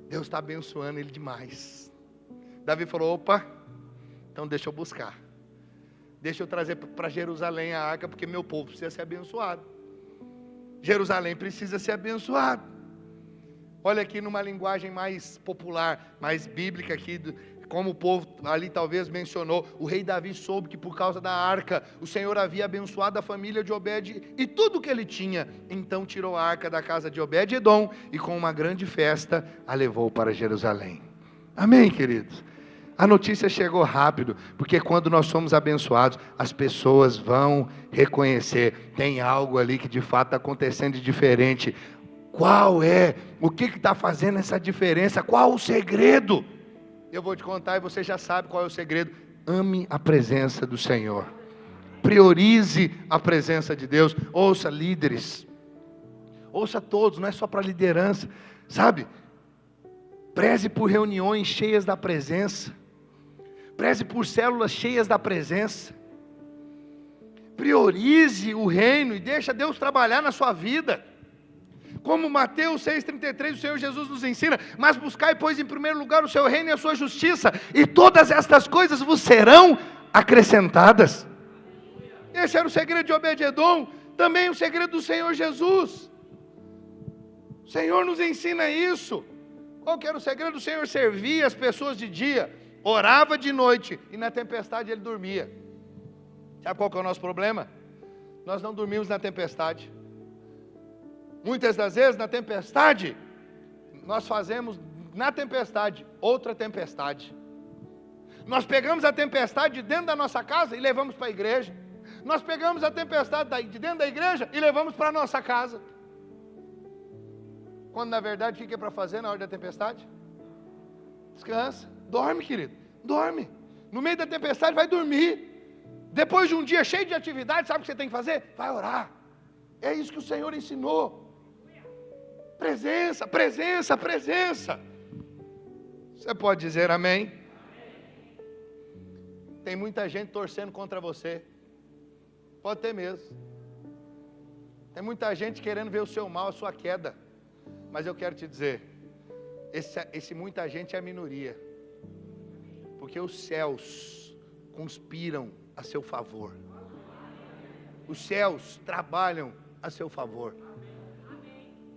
Deus está abençoando ele demais. Davi falou, opa, então deixa eu buscar. Deixa eu trazer para Jerusalém a arca, porque meu povo precisa ser abençoado. Jerusalém precisa ser abençoado. Olha aqui numa linguagem mais popular, mais bíblica aqui, como o povo ali talvez mencionou, o rei Davi soube que por causa da arca, o Senhor havia abençoado a família de Obed e tudo que ele tinha. Então tirou a arca da casa de Obed-edom e com uma grande festa a levou para Jerusalém. Amém, queridos? A notícia chegou rápido, porque quando nós somos abençoados, as pessoas vão reconhecer, tem algo ali que de fato está acontecendo de diferente. Qual é? O que está fazendo essa diferença? Qual o segredo? Eu vou te contar e você já sabe qual é o segredo. Ame a presença do Senhor. Priorize a presença de Deus. Ouça líderes. Ouça todos, não é só para liderança. Sabe? Preze por reuniões cheias da presença. Preze por células cheias da presença. Priorize o reino e deixa Deus trabalhar na sua vida. Como Mateus 6,33, o Senhor Jesus nos ensina: mas buscai, pois, em primeiro lugar o seu reino e a sua justiça, e todas estas coisas vos serão acrescentadas. Esse era o segredo de Obed-edom, também o segredo do Senhor Jesus. O Senhor nos ensina isso. Qual que era o segredo? Do Senhor servia as pessoas de dia, orava de noite, e na tempestade ele dormia. Sabe qual que é o nosso problema? Nós não dormimos na tempestade. Muitas das vezes na tempestade, nós fazemos na tempestade outra tempestade. Nós pegamos a tempestade de dentro da nossa casa e levamos para a igreja. Nós pegamos a tempestade de dentro da igreja e levamos para a nossa casa. Quando na verdade o que é para fazer na hora da tempestade? Descansa, dorme, querido, dorme. No meio da tempestade vai dormir. Depois de um dia cheio de atividade, sabe o que você tem que fazer? Vai orar. É isso que o Senhor ensinou. Presença, presença, presença. Você pode dizer amém? Tem muita gente torcendo contra você. Pode ter mesmo. Tem muita gente querendo ver o seu mal, a sua queda. Mas eu quero te dizer, esse muita gente é a minoria. Porque os céus conspiram a seu favor. Os céus trabalham a seu favor.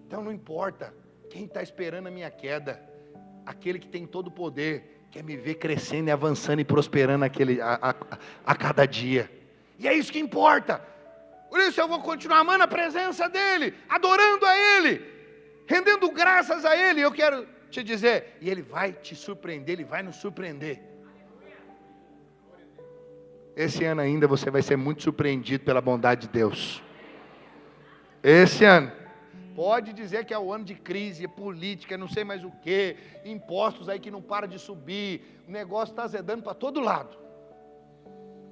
Então não importa quem está esperando a minha queda, aquele que tem todo o poder, quer me ver crescendo e avançando e prosperando a cada dia. E é isso que importa. Por isso eu vou continuar amando a presença dEle, adorando a Ele, rendendo graças a Ele. Eu quero te dizer, e Ele vai te surpreender, Ele vai nos surpreender. Esse ano ainda você vai ser muito surpreendido pela bondade de Deus. Esse ano. Pode dizer que é o ano de crise, política, não sei mais o que, impostos aí que não para de subir, o negócio está azedando para todo lado.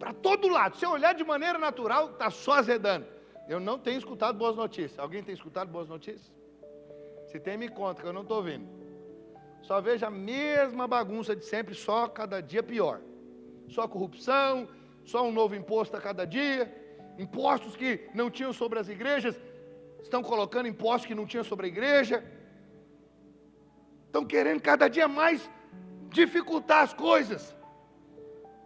Para todo lado. Se eu olhar de maneira natural, está só azedando. Eu não tenho escutado boas notícias. Alguém tem escutado boas notícias? Se tem, me conta, que eu não estou ouvindo. Só vejo a mesma bagunça de sempre, só cada dia pior. Só corrupção, só um novo imposto a cada dia, impostos que não tinham sobre as igrejas, estão colocando impostos que não tinham sobre a igreja, estão querendo cada dia mais dificultar as coisas,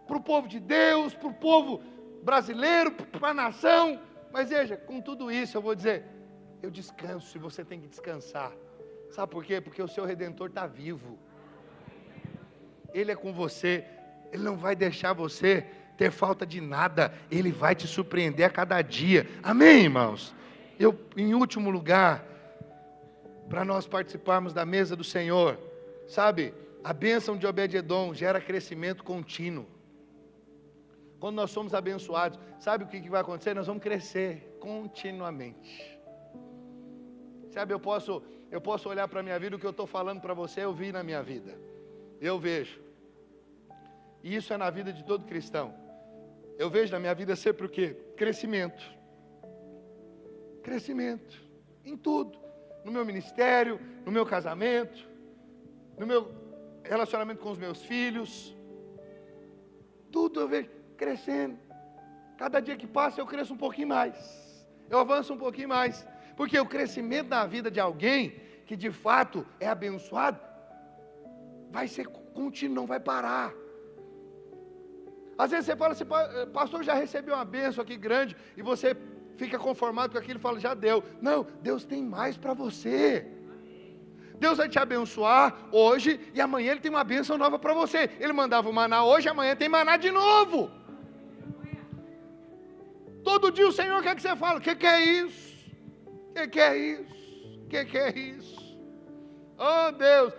para o povo de Deus, para o povo brasileiro, para a nação. Mas veja, com tudo isso eu vou dizer, eu descanso, e você tem que descansar. Sabe por quê? Porque o seu Redentor está vivo, Ele é com você, Ele não vai deixar você ter falta de nada, Ele vai te surpreender a cada dia. Amém, irmãos? Em último lugar, para nós participarmos da mesa do Senhor, sabe, a bênção de Obed-edom gera crescimento contínuo. Quando nós somos abençoados, sabe o que vai acontecer? Nós vamos crescer continuamente. Sabe, eu posso olhar para a minha vida, o que eu estou falando para você, eu vi na minha vida. Eu vejo. E isso é na vida de todo cristão. Eu vejo na minha vida sempre o quê? Crescimento. Crescimento. Em tudo. No meu ministério, no meu casamento, no meu relacionamento com os meus filhos. Tudo eu vejo crescendo. Cada dia que passa eu cresço um pouquinho mais. Eu avanço um pouquinho mais. Porque o crescimento na vida de alguém que de fato é abençoado, vai ser contínuo, não vai parar. Às vezes você fala assim, pastor, já recebeu uma bênção aqui grande, e você fica conformado com aquilo e fala, já deu. Não, Deus tem mais para você. Deus vai te abençoar hoje, e amanhã Ele tem uma bênção nova para você. Ele mandava o maná hoje, amanhã tem maná de novo. Todo dia o Senhor quer que você fale, o que é isso? O que é isso? O que é isso? Oh Deus,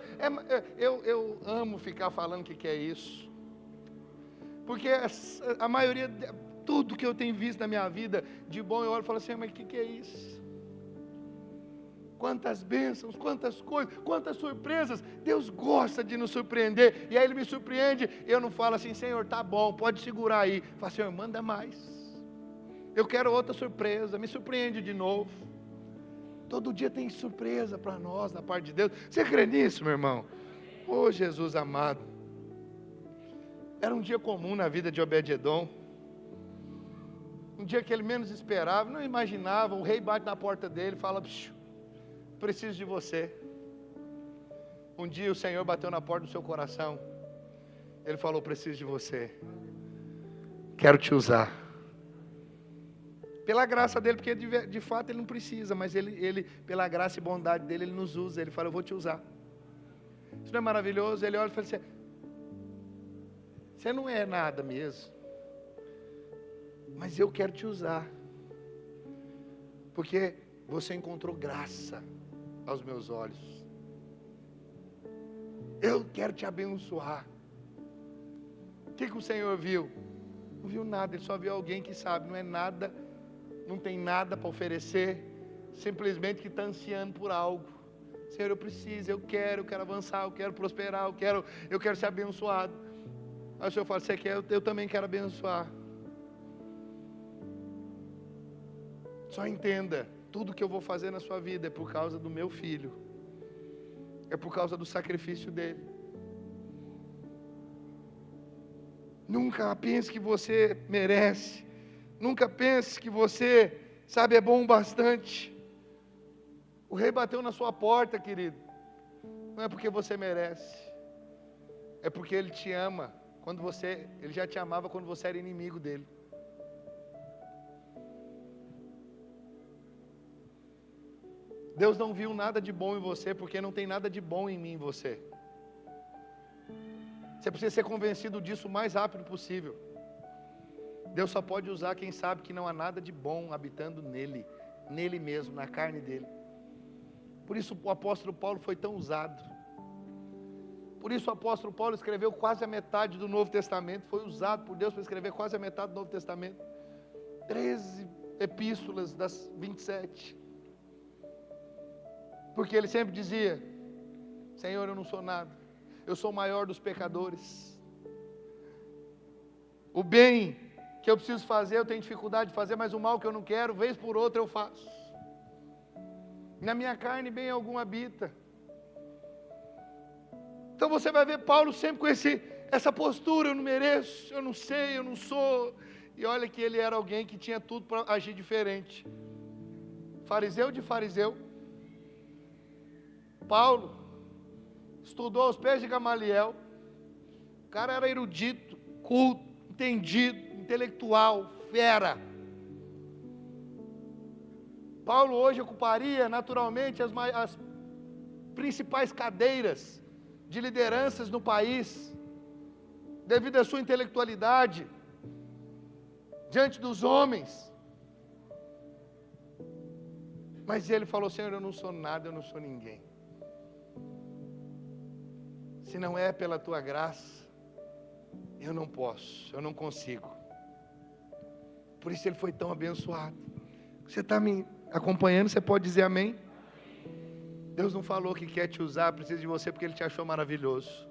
eu amo ficar falando o que é isso. Porque a maioria, tudo que eu tenho visto na minha vida, de bom eu olho e falo assim, mas o que é isso? Quantas bênçãos, quantas coisas, quantas surpresas. Deus gosta de nos surpreender, e aí Ele me surpreende, eu não falo assim, Senhor, tá bom, pode segurar aí. Eu falo, Senhor, manda mais. Eu quero outra surpresa, me surpreende de novo. Todo dia tem surpresa para nós, da parte de Deus. Você crê nisso, meu irmão? Oh, Jesus amado. Era um dia comum na vida de Obed-edom. Um dia que ele menos esperava, não imaginava. O rei bate na porta dele e fala: preciso de você. Um dia o Senhor bateu na porta do seu coração. Ele falou: preciso de você. Quero te usar. Pela graça dele, porque de fato ele não precisa, mas ele, pela graça e bondade dele, ele nos usa. Ele fala: eu vou te usar. Isso não é maravilhoso? Ele olha e fala assim: você não é nada mesmo, mas eu quero te usar, porque você encontrou graça aos meus olhos. Eu quero te abençoar. O que o Senhor viu? Não viu nada, ele só viu alguém que sabe, não é nada, não tem nada para oferecer, simplesmente que está ansiando por algo. Senhor, eu preciso, eu quero avançar, eu quero prosperar, eu quero ser abençoado. Aí o Senhor fala: você quer? Eu também quero abençoar. Só entenda, tudo que eu vou fazer na sua vida é por causa do meu filho, é por causa do sacrifício dele. Nunca pense que você merece, nunca pense que você, sabe, é bom o bastante. O rei bateu na sua porta, querido, não é porque você merece, é porque ele te ama. Ele já te amava quando você era inimigo dele. Deus não viu nada de bom em você, porque não tem nada de bom em mim em você. Você precisa ser convencido disso o mais rápido possível. Deus só pode usar quem sabe que não há nada de bom habitando nele mesmo, na carne dele. Por isso o apóstolo Paulo foi tão usado. Por isso o apóstolo Paulo escreveu quase a metade do Novo Testamento, foi usado por Deus para escrever quase a metade do Novo Testamento. 13 epístolas das 27. Porque ele sempre dizia: Senhor, eu não sou nada, eu sou o maior dos pecadores. O bem que eu preciso fazer, eu tenho dificuldade de fazer, mas o mal que eu não quero, vez por outra eu faço. Na minha carne bem algum habita. Então você vai ver Paulo sempre com essa postura: eu não mereço, eu não sei, eu não sou. E olha que ele era alguém que tinha tudo para agir diferente. Fariseu de fariseu. Paulo estudou aos pés de Gamaliel. O cara era erudito, culto, entendido, intelectual, fera. Paulo hoje ocuparia naturalmente as principais cadeiras de lideranças no país, devido à sua intelectualidade, diante dos homens. Mas ele falou: Senhor, eu não sou nada, eu não sou ninguém. Se não é pela tua graça, eu não posso, eu não consigo. Por isso ele foi tão abençoado. Você está me acompanhando? Você pode dizer amém? Deus não falou que quer te usar, precisa de você porque Ele te achou maravilhoso.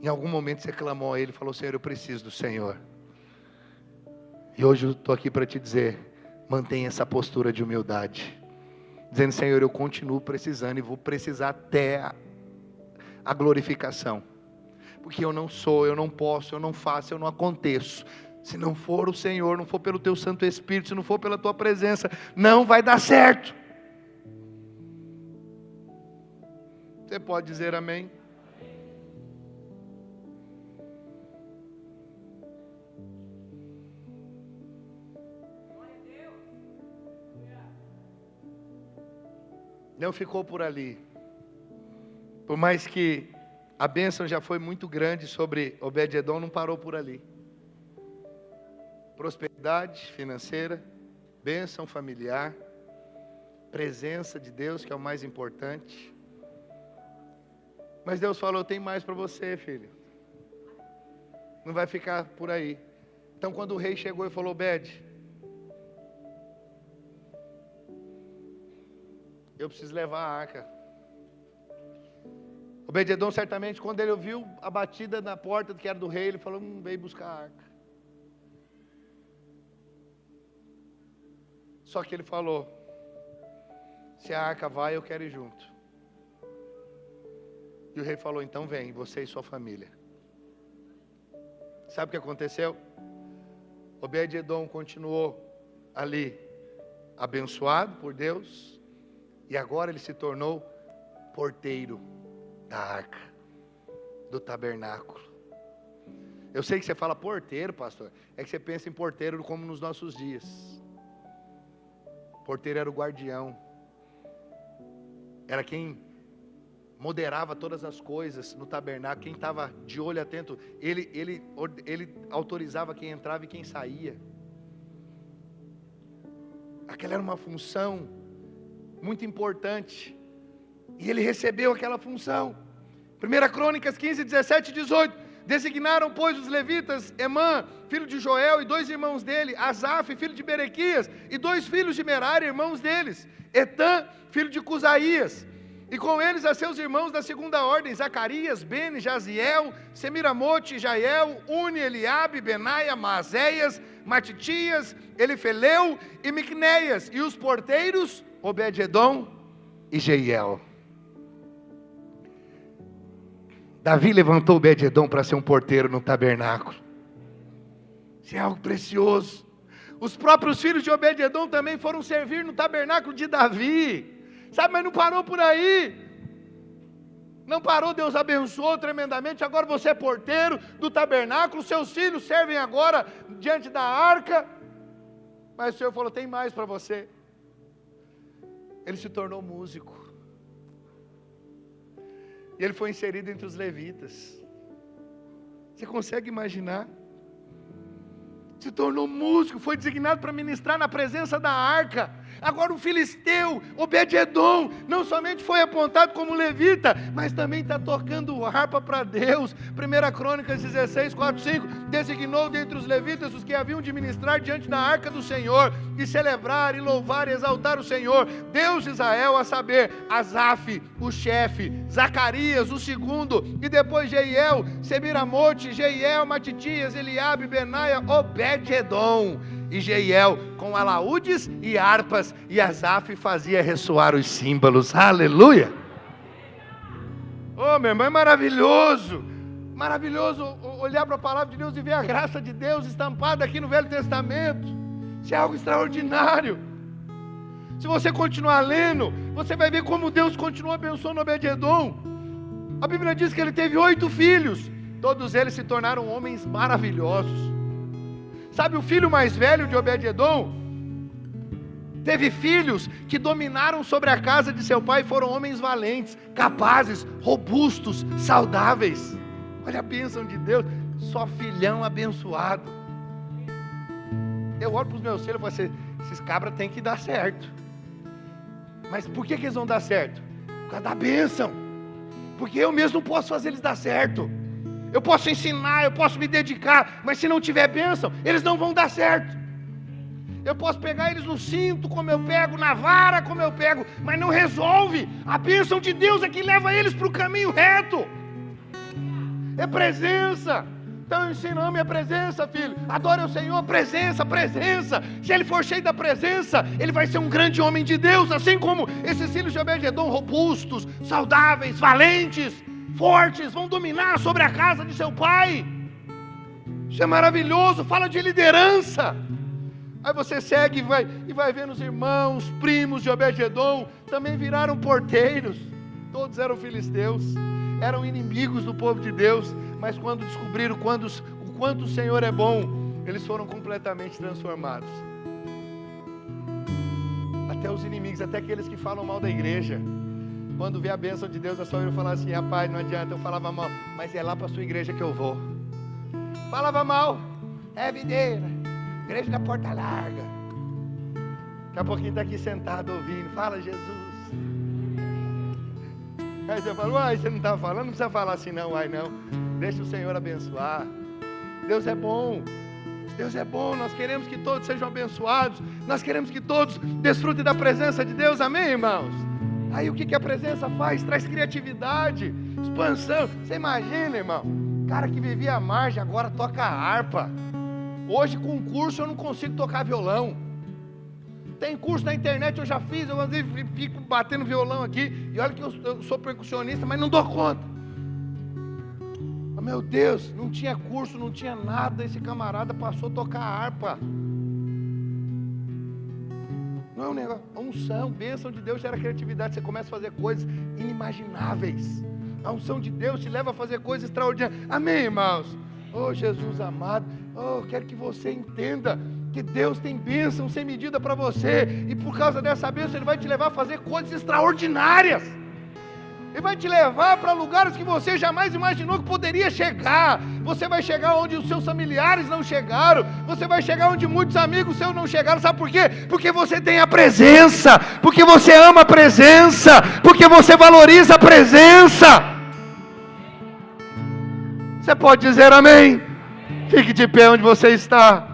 Em algum momento você clamou a Ele e falou: Senhor, eu preciso do Senhor. E hoje eu estou aqui para te dizer: mantenha essa postura de humildade, dizendo: Senhor, eu continuo precisando e vou precisar até a glorificação, porque eu não sou, eu não posso, eu não faço, eu não aconteço. Se não for o Senhor, não for pelo Teu Santo Espírito, se não for pela Tua presença, não vai dar certo. Você pode dizer amém? Não ficou por ali. Por mais que a bênção já foi muito grande sobre Obed-edom, não parou por ali. Prosperidade financeira, bênção familiar, presença de Deus, que é o mais importante. Mas Deus falou: tem mais para você, filho. Não vai ficar por aí. Então quando o rei chegou e falou: Obed, eu preciso levar a arca. Obed-edom certamente, quando ele ouviu a batida na porta que era do rei, ele falou: veio buscar a arca. Só que ele falou: se a arca vai, eu quero ir junto. E o rei falou, então vem, você e sua família. Sabe o que aconteceu? Obed-edom continuou ali, abençoado por Deus, e agora ele se tornou porteiro da arca, do tabernáculo. Eu sei que você fala porteiro, pastor, é que você pensa em porteiro como nos nossos dias. Porteiro era o guardião, era quem moderava todas as coisas no tabernáculo, quem estava de olho atento, ele autorizava quem entrava e quem saía. Aquela era uma função muito importante, e ele recebeu aquela função. 1 Crônicas 15, 17 e 18, designaram, pois, os levitas, Emã, filho de Joel, e 2 irmãos dele, Asaf, filho de Berequias, e 2 filhos de Merari, irmãos deles, Etã, filho de Cusaías, e com eles a seus irmãos da segunda ordem, Zacarias, Bene, Jaziel, Semiramote, Jael, Uni, Eliabe, Benaia, Maazéias, Matitias, Elifeleu e Miquneias, e os porteiros, Obed-edom e Jeiel. Davi levantou Obed-edom para ser um porteiro no tabernáculo. Isso é algo precioso. Os próprios filhos de Obed-edom também foram servir no tabernáculo de Davi. Sabe, mas não parou por aí. Não parou, Deus abençoou tremendamente. Agora você é porteiro do tabernáculo. Seus filhos servem agora diante da arca. Mas o Senhor falou, tem mais para você. Ele se tornou músico. E ele foi inserido entre os levitas. Você consegue imaginar? Se tornou músico, foi designado para ministrar na presença da arca. Agora o filisteu, Obed-edom, não somente foi apontado como levita, mas também está tocando harpa para Deus. 1 Crônicas 16, 4, 5, designou dentre os levitas os que haviam de ministrar diante da arca do Senhor, e celebrar, e louvar, e exaltar o Senhor, Deus de Israel, a saber, Asaf, o chefe, Zacarias, o segundo, e depois Jeiel, Semiramote, Jeiel, Matitias, Eliabe, Benaia, Obed-edom, e Jeiel com alaúdes e harpas, e Asaf fazia ressoar os símbolos. Aleluia! Oh, meu irmão, é maravilhoso, maravilhoso olhar para a palavra de Deus e ver a graça de Deus estampada aqui no Velho Testamento. Isso é algo extraordinário. Se você continuar lendo, você vai ver como Deus continuou abençoando Obed-edom. A Bíblia diz que ele teve 8 filhos, todos eles se tornaram homens maravilhosos. Sabe, o filho mais velho de Obed-edom teve filhos que dominaram sobre a casa de seu pai, foram homens valentes, capazes, robustos, saudáveis. Olha a bênção de Deus, só filhão abençoado. Eu olho para os meus filhos e falo assim, esses cabras têm que dar certo. Mas por que eles vão dar certo? Por causa da bênção. Porque eu mesmo não posso fazer eles dar certo. Eu posso ensinar, eu posso me dedicar, mas se não tiver bênção, eles não vão dar certo. Eu posso pegar eles no cinto, como eu pego, na vara, como eu pego, mas não resolve. A bênção de Deus é que leva eles para o caminho reto. É presença. Então eu ensino, ame a presença, filho. Adore o Senhor, presença, presença. Se ele for cheio da presença, ele vai ser um grande homem de Deus, assim como esses filhos de Obed-edom, robustos, saudáveis, valentes, fortes, vão dominar sobre a casa de seu pai. Isso é maravilhoso, fala de liderança. Aí você segue e vai vendo os irmãos, primos de Obed-edom, também viraram porteiros. Todos eram filisteus, eram inimigos do povo de Deus, mas quando descobriram o quanto o Senhor é bom, eles foram completamente transformados. Até os inimigos, até aqueles que falam mal da igreja, quando vê a bênção de Deus, a sua vida fala assim, rapaz, não adianta, eu falava mal, mas é lá para a sua igreja que eu vou. Falava mal, é videira, igreja da porta larga. Daqui a pouquinho está aqui sentado ouvindo, fala Jesus. Aí você fala, uai, você não estava falando, não precisa falar assim não, uai não. Deixa o Senhor abençoar. Deus é bom. Deus é bom, nós queremos que todos sejam abençoados. Nós queremos que todos desfrutem da presença de Deus, amém, irmãos? Aí o que a presença faz? Traz criatividade, expansão. Você imagina, irmão, cara que vivia à margem, agora toca harpa. Hoje com curso eu não consigo tocar violão. Tem curso na internet, eu já fiz, eu fico batendo violão aqui. E olha que eu sou percussionista, mas não dou conta. Meu Deus, não tinha curso, não tinha nada, esse camarada passou a tocar harpa. Não é um negócio, a unção, bênção de Deus gera criatividade, você começa a fazer coisas inimagináveis. A unção de Deus te leva a fazer coisas extraordinárias. Amém, irmãos? Oh, Jesus amado, oh, quero que você entenda que Deus tem bênção sem medida para você, e por causa dessa bênção Ele vai te levar a fazer coisas extraordinárias. Ele vai te levar para lugares que você jamais imaginou que poderia chegar. Você vai chegar onde os seus familiares não chegaram. Você vai chegar onde muitos amigos seus não chegaram. Sabe por quê? Porque você tem a presença. Porque você ama a presença. Porque você valoriza a presença. Você pode dizer amém? Fique de pé onde você está.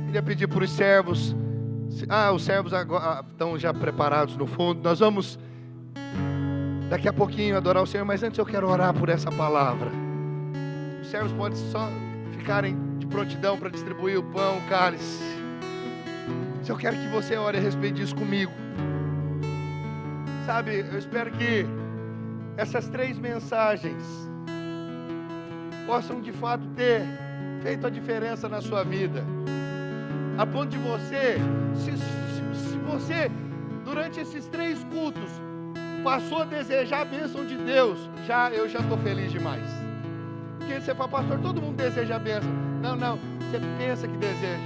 Queria pedir para os servos. Os servos agora estão já preparados no fundo. Nós vamos daqui a pouquinho adorar o Senhor, mas antes eu quero orar por essa palavra. Os servos podem só ficarem de prontidão para distribuir o pão, o cálice. Se eu quero que você ore a respeito disso comigo. Sabe, eu espero que essas 3 mensagens possam de fato ter feito a diferença na sua vida. A ponto de você, se você, durante esses 3 cultos, passou a desejar a bênção de Deus, eu já estou feliz demais. Porque você fala, pastor, todo mundo deseja a bênção. Não, você pensa que deseja.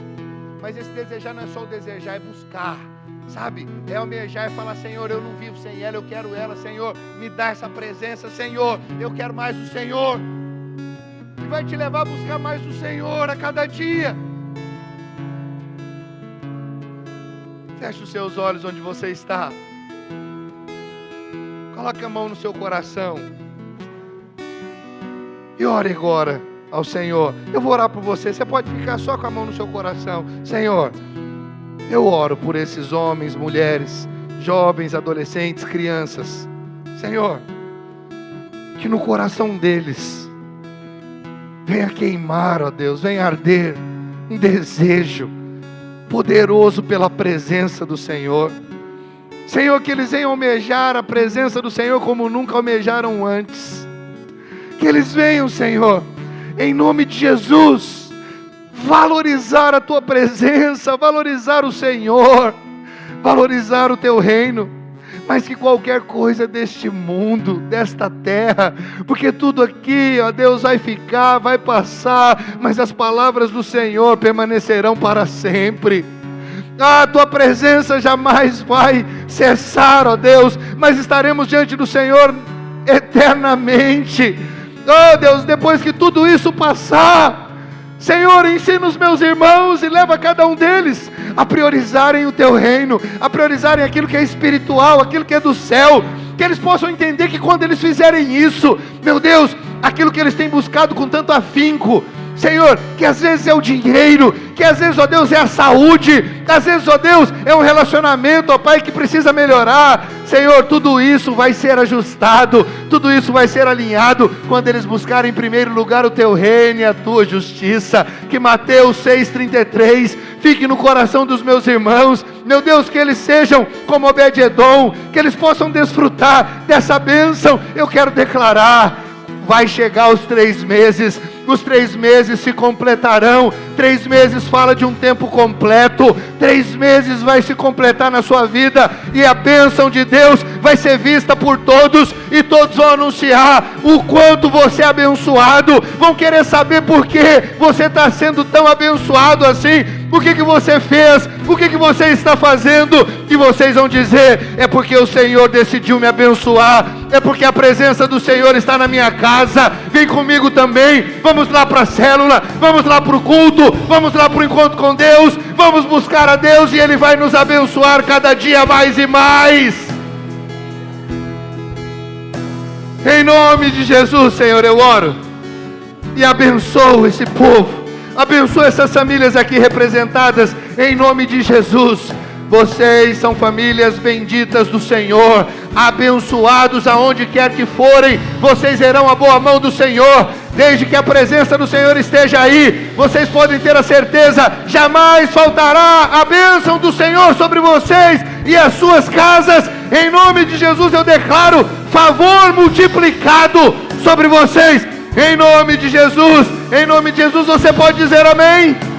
Mas esse desejar não é só o desejar, é buscar. Sabe, é almejar e falar, Senhor, eu não vivo sem ela, eu quero ela, Senhor, me dá essa presença, Senhor, eu quero mais do Senhor. E vai te levar a buscar mais do Senhor a cada dia. Feche os seus olhos onde você está. Coloque a mão no seu coração. E ore agora ao Senhor. Eu vou orar por você. Você pode ficar só com a mão no seu coração. Senhor, eu oro por esses homens, mulheres, jovens, adolescentes, crianças. Senhor, que no coração deles venha queimar, ó Deus, venha arder um desejo poderoso pela presença do Senhor. Senhor, que eles venham almejar a presença do Senhor como nunca almejaram antes. Que eles venham, Senhor, em nome de Jesus, valorizar a Tua presença, valorizar o Senhor, valorizar o Teu reino, mais que qualquer coisa deste mundo, desta terra, porque tudo aqui, ó Deus, vai ficar, vai passar, mas as palavras do Senhor permanecerão para sempre. A Tua presença jamais vai cessar, ó Deus, mas estaremos diante do Senhor eternamente. Ó Deus, depois que tudo isso passar, Senhor, ensina os meus irmãos e leva cada um deles a priorizarem o Teu reino, a priorizarem aquilo que é espiritual, aquilo que é do céu, que eles possam entender que quando eles fizerem isso, meu Deus, aquilo que eles têm buscado com tanto afinco, Senhor, que às vezes é o dinheiro, que às vezes, ó Deus, é a saúde, que às vezes, ó Deus, é um relacionamento, ó Pai, que precisa melhorar. Senhor, tudo isso vai ser ajustado, tudo isso vai ser alinhado quando eles buscarem em primeiro lugar o Teu reino e a Tua justiça. Que Mateus 6,33 fique no coração dos meus irmãos, meu Deus, que eles sejam como Obed-Edom, que eles possam desfrutar dessa bênção. Eu quero declarar, vai chegar os 3 meses, os 3 meses se completarão. 3 meses fala de um tempo completo. 3 meses vai se completar na sua vida, e a bênção de Deus vai ser vista por todos, e todos vão anunciar o quanto você é abençoado, vão querer saber por que você está sendo tão abençoado assim, o que você fez, o que você está fazendo, e vocês vão dizer, é porque o Senhor decidiu me abençoar, é porque a presença do Senhor está na minha casa. Vem comigo também, vamos lá para a célula, vamos lá para o culto, vamos lá para o encontro com Deus, vamos buscar a Deus, e Ele vai nos abençoar cada dia mais e mais. Em nome de Jesus, Senhor, eu oro e abençoo esse povo, abençoa essas famílias aqui representadas, em nome de Jesus. Vocês são famílias benditas do Senhor, abençoados aonde quer que forem. Vocês verão a boa mão do Senhor, desde que a presença do Senhor esteja aí. Vocês podem ter a certeza, jamais faltará a bênção do Senhor sobre vocês e as suas casas, Em nome de Jesus eu declaro favor multiplicado sobre vocês. Em nome de Jesus, você pode dizer amém?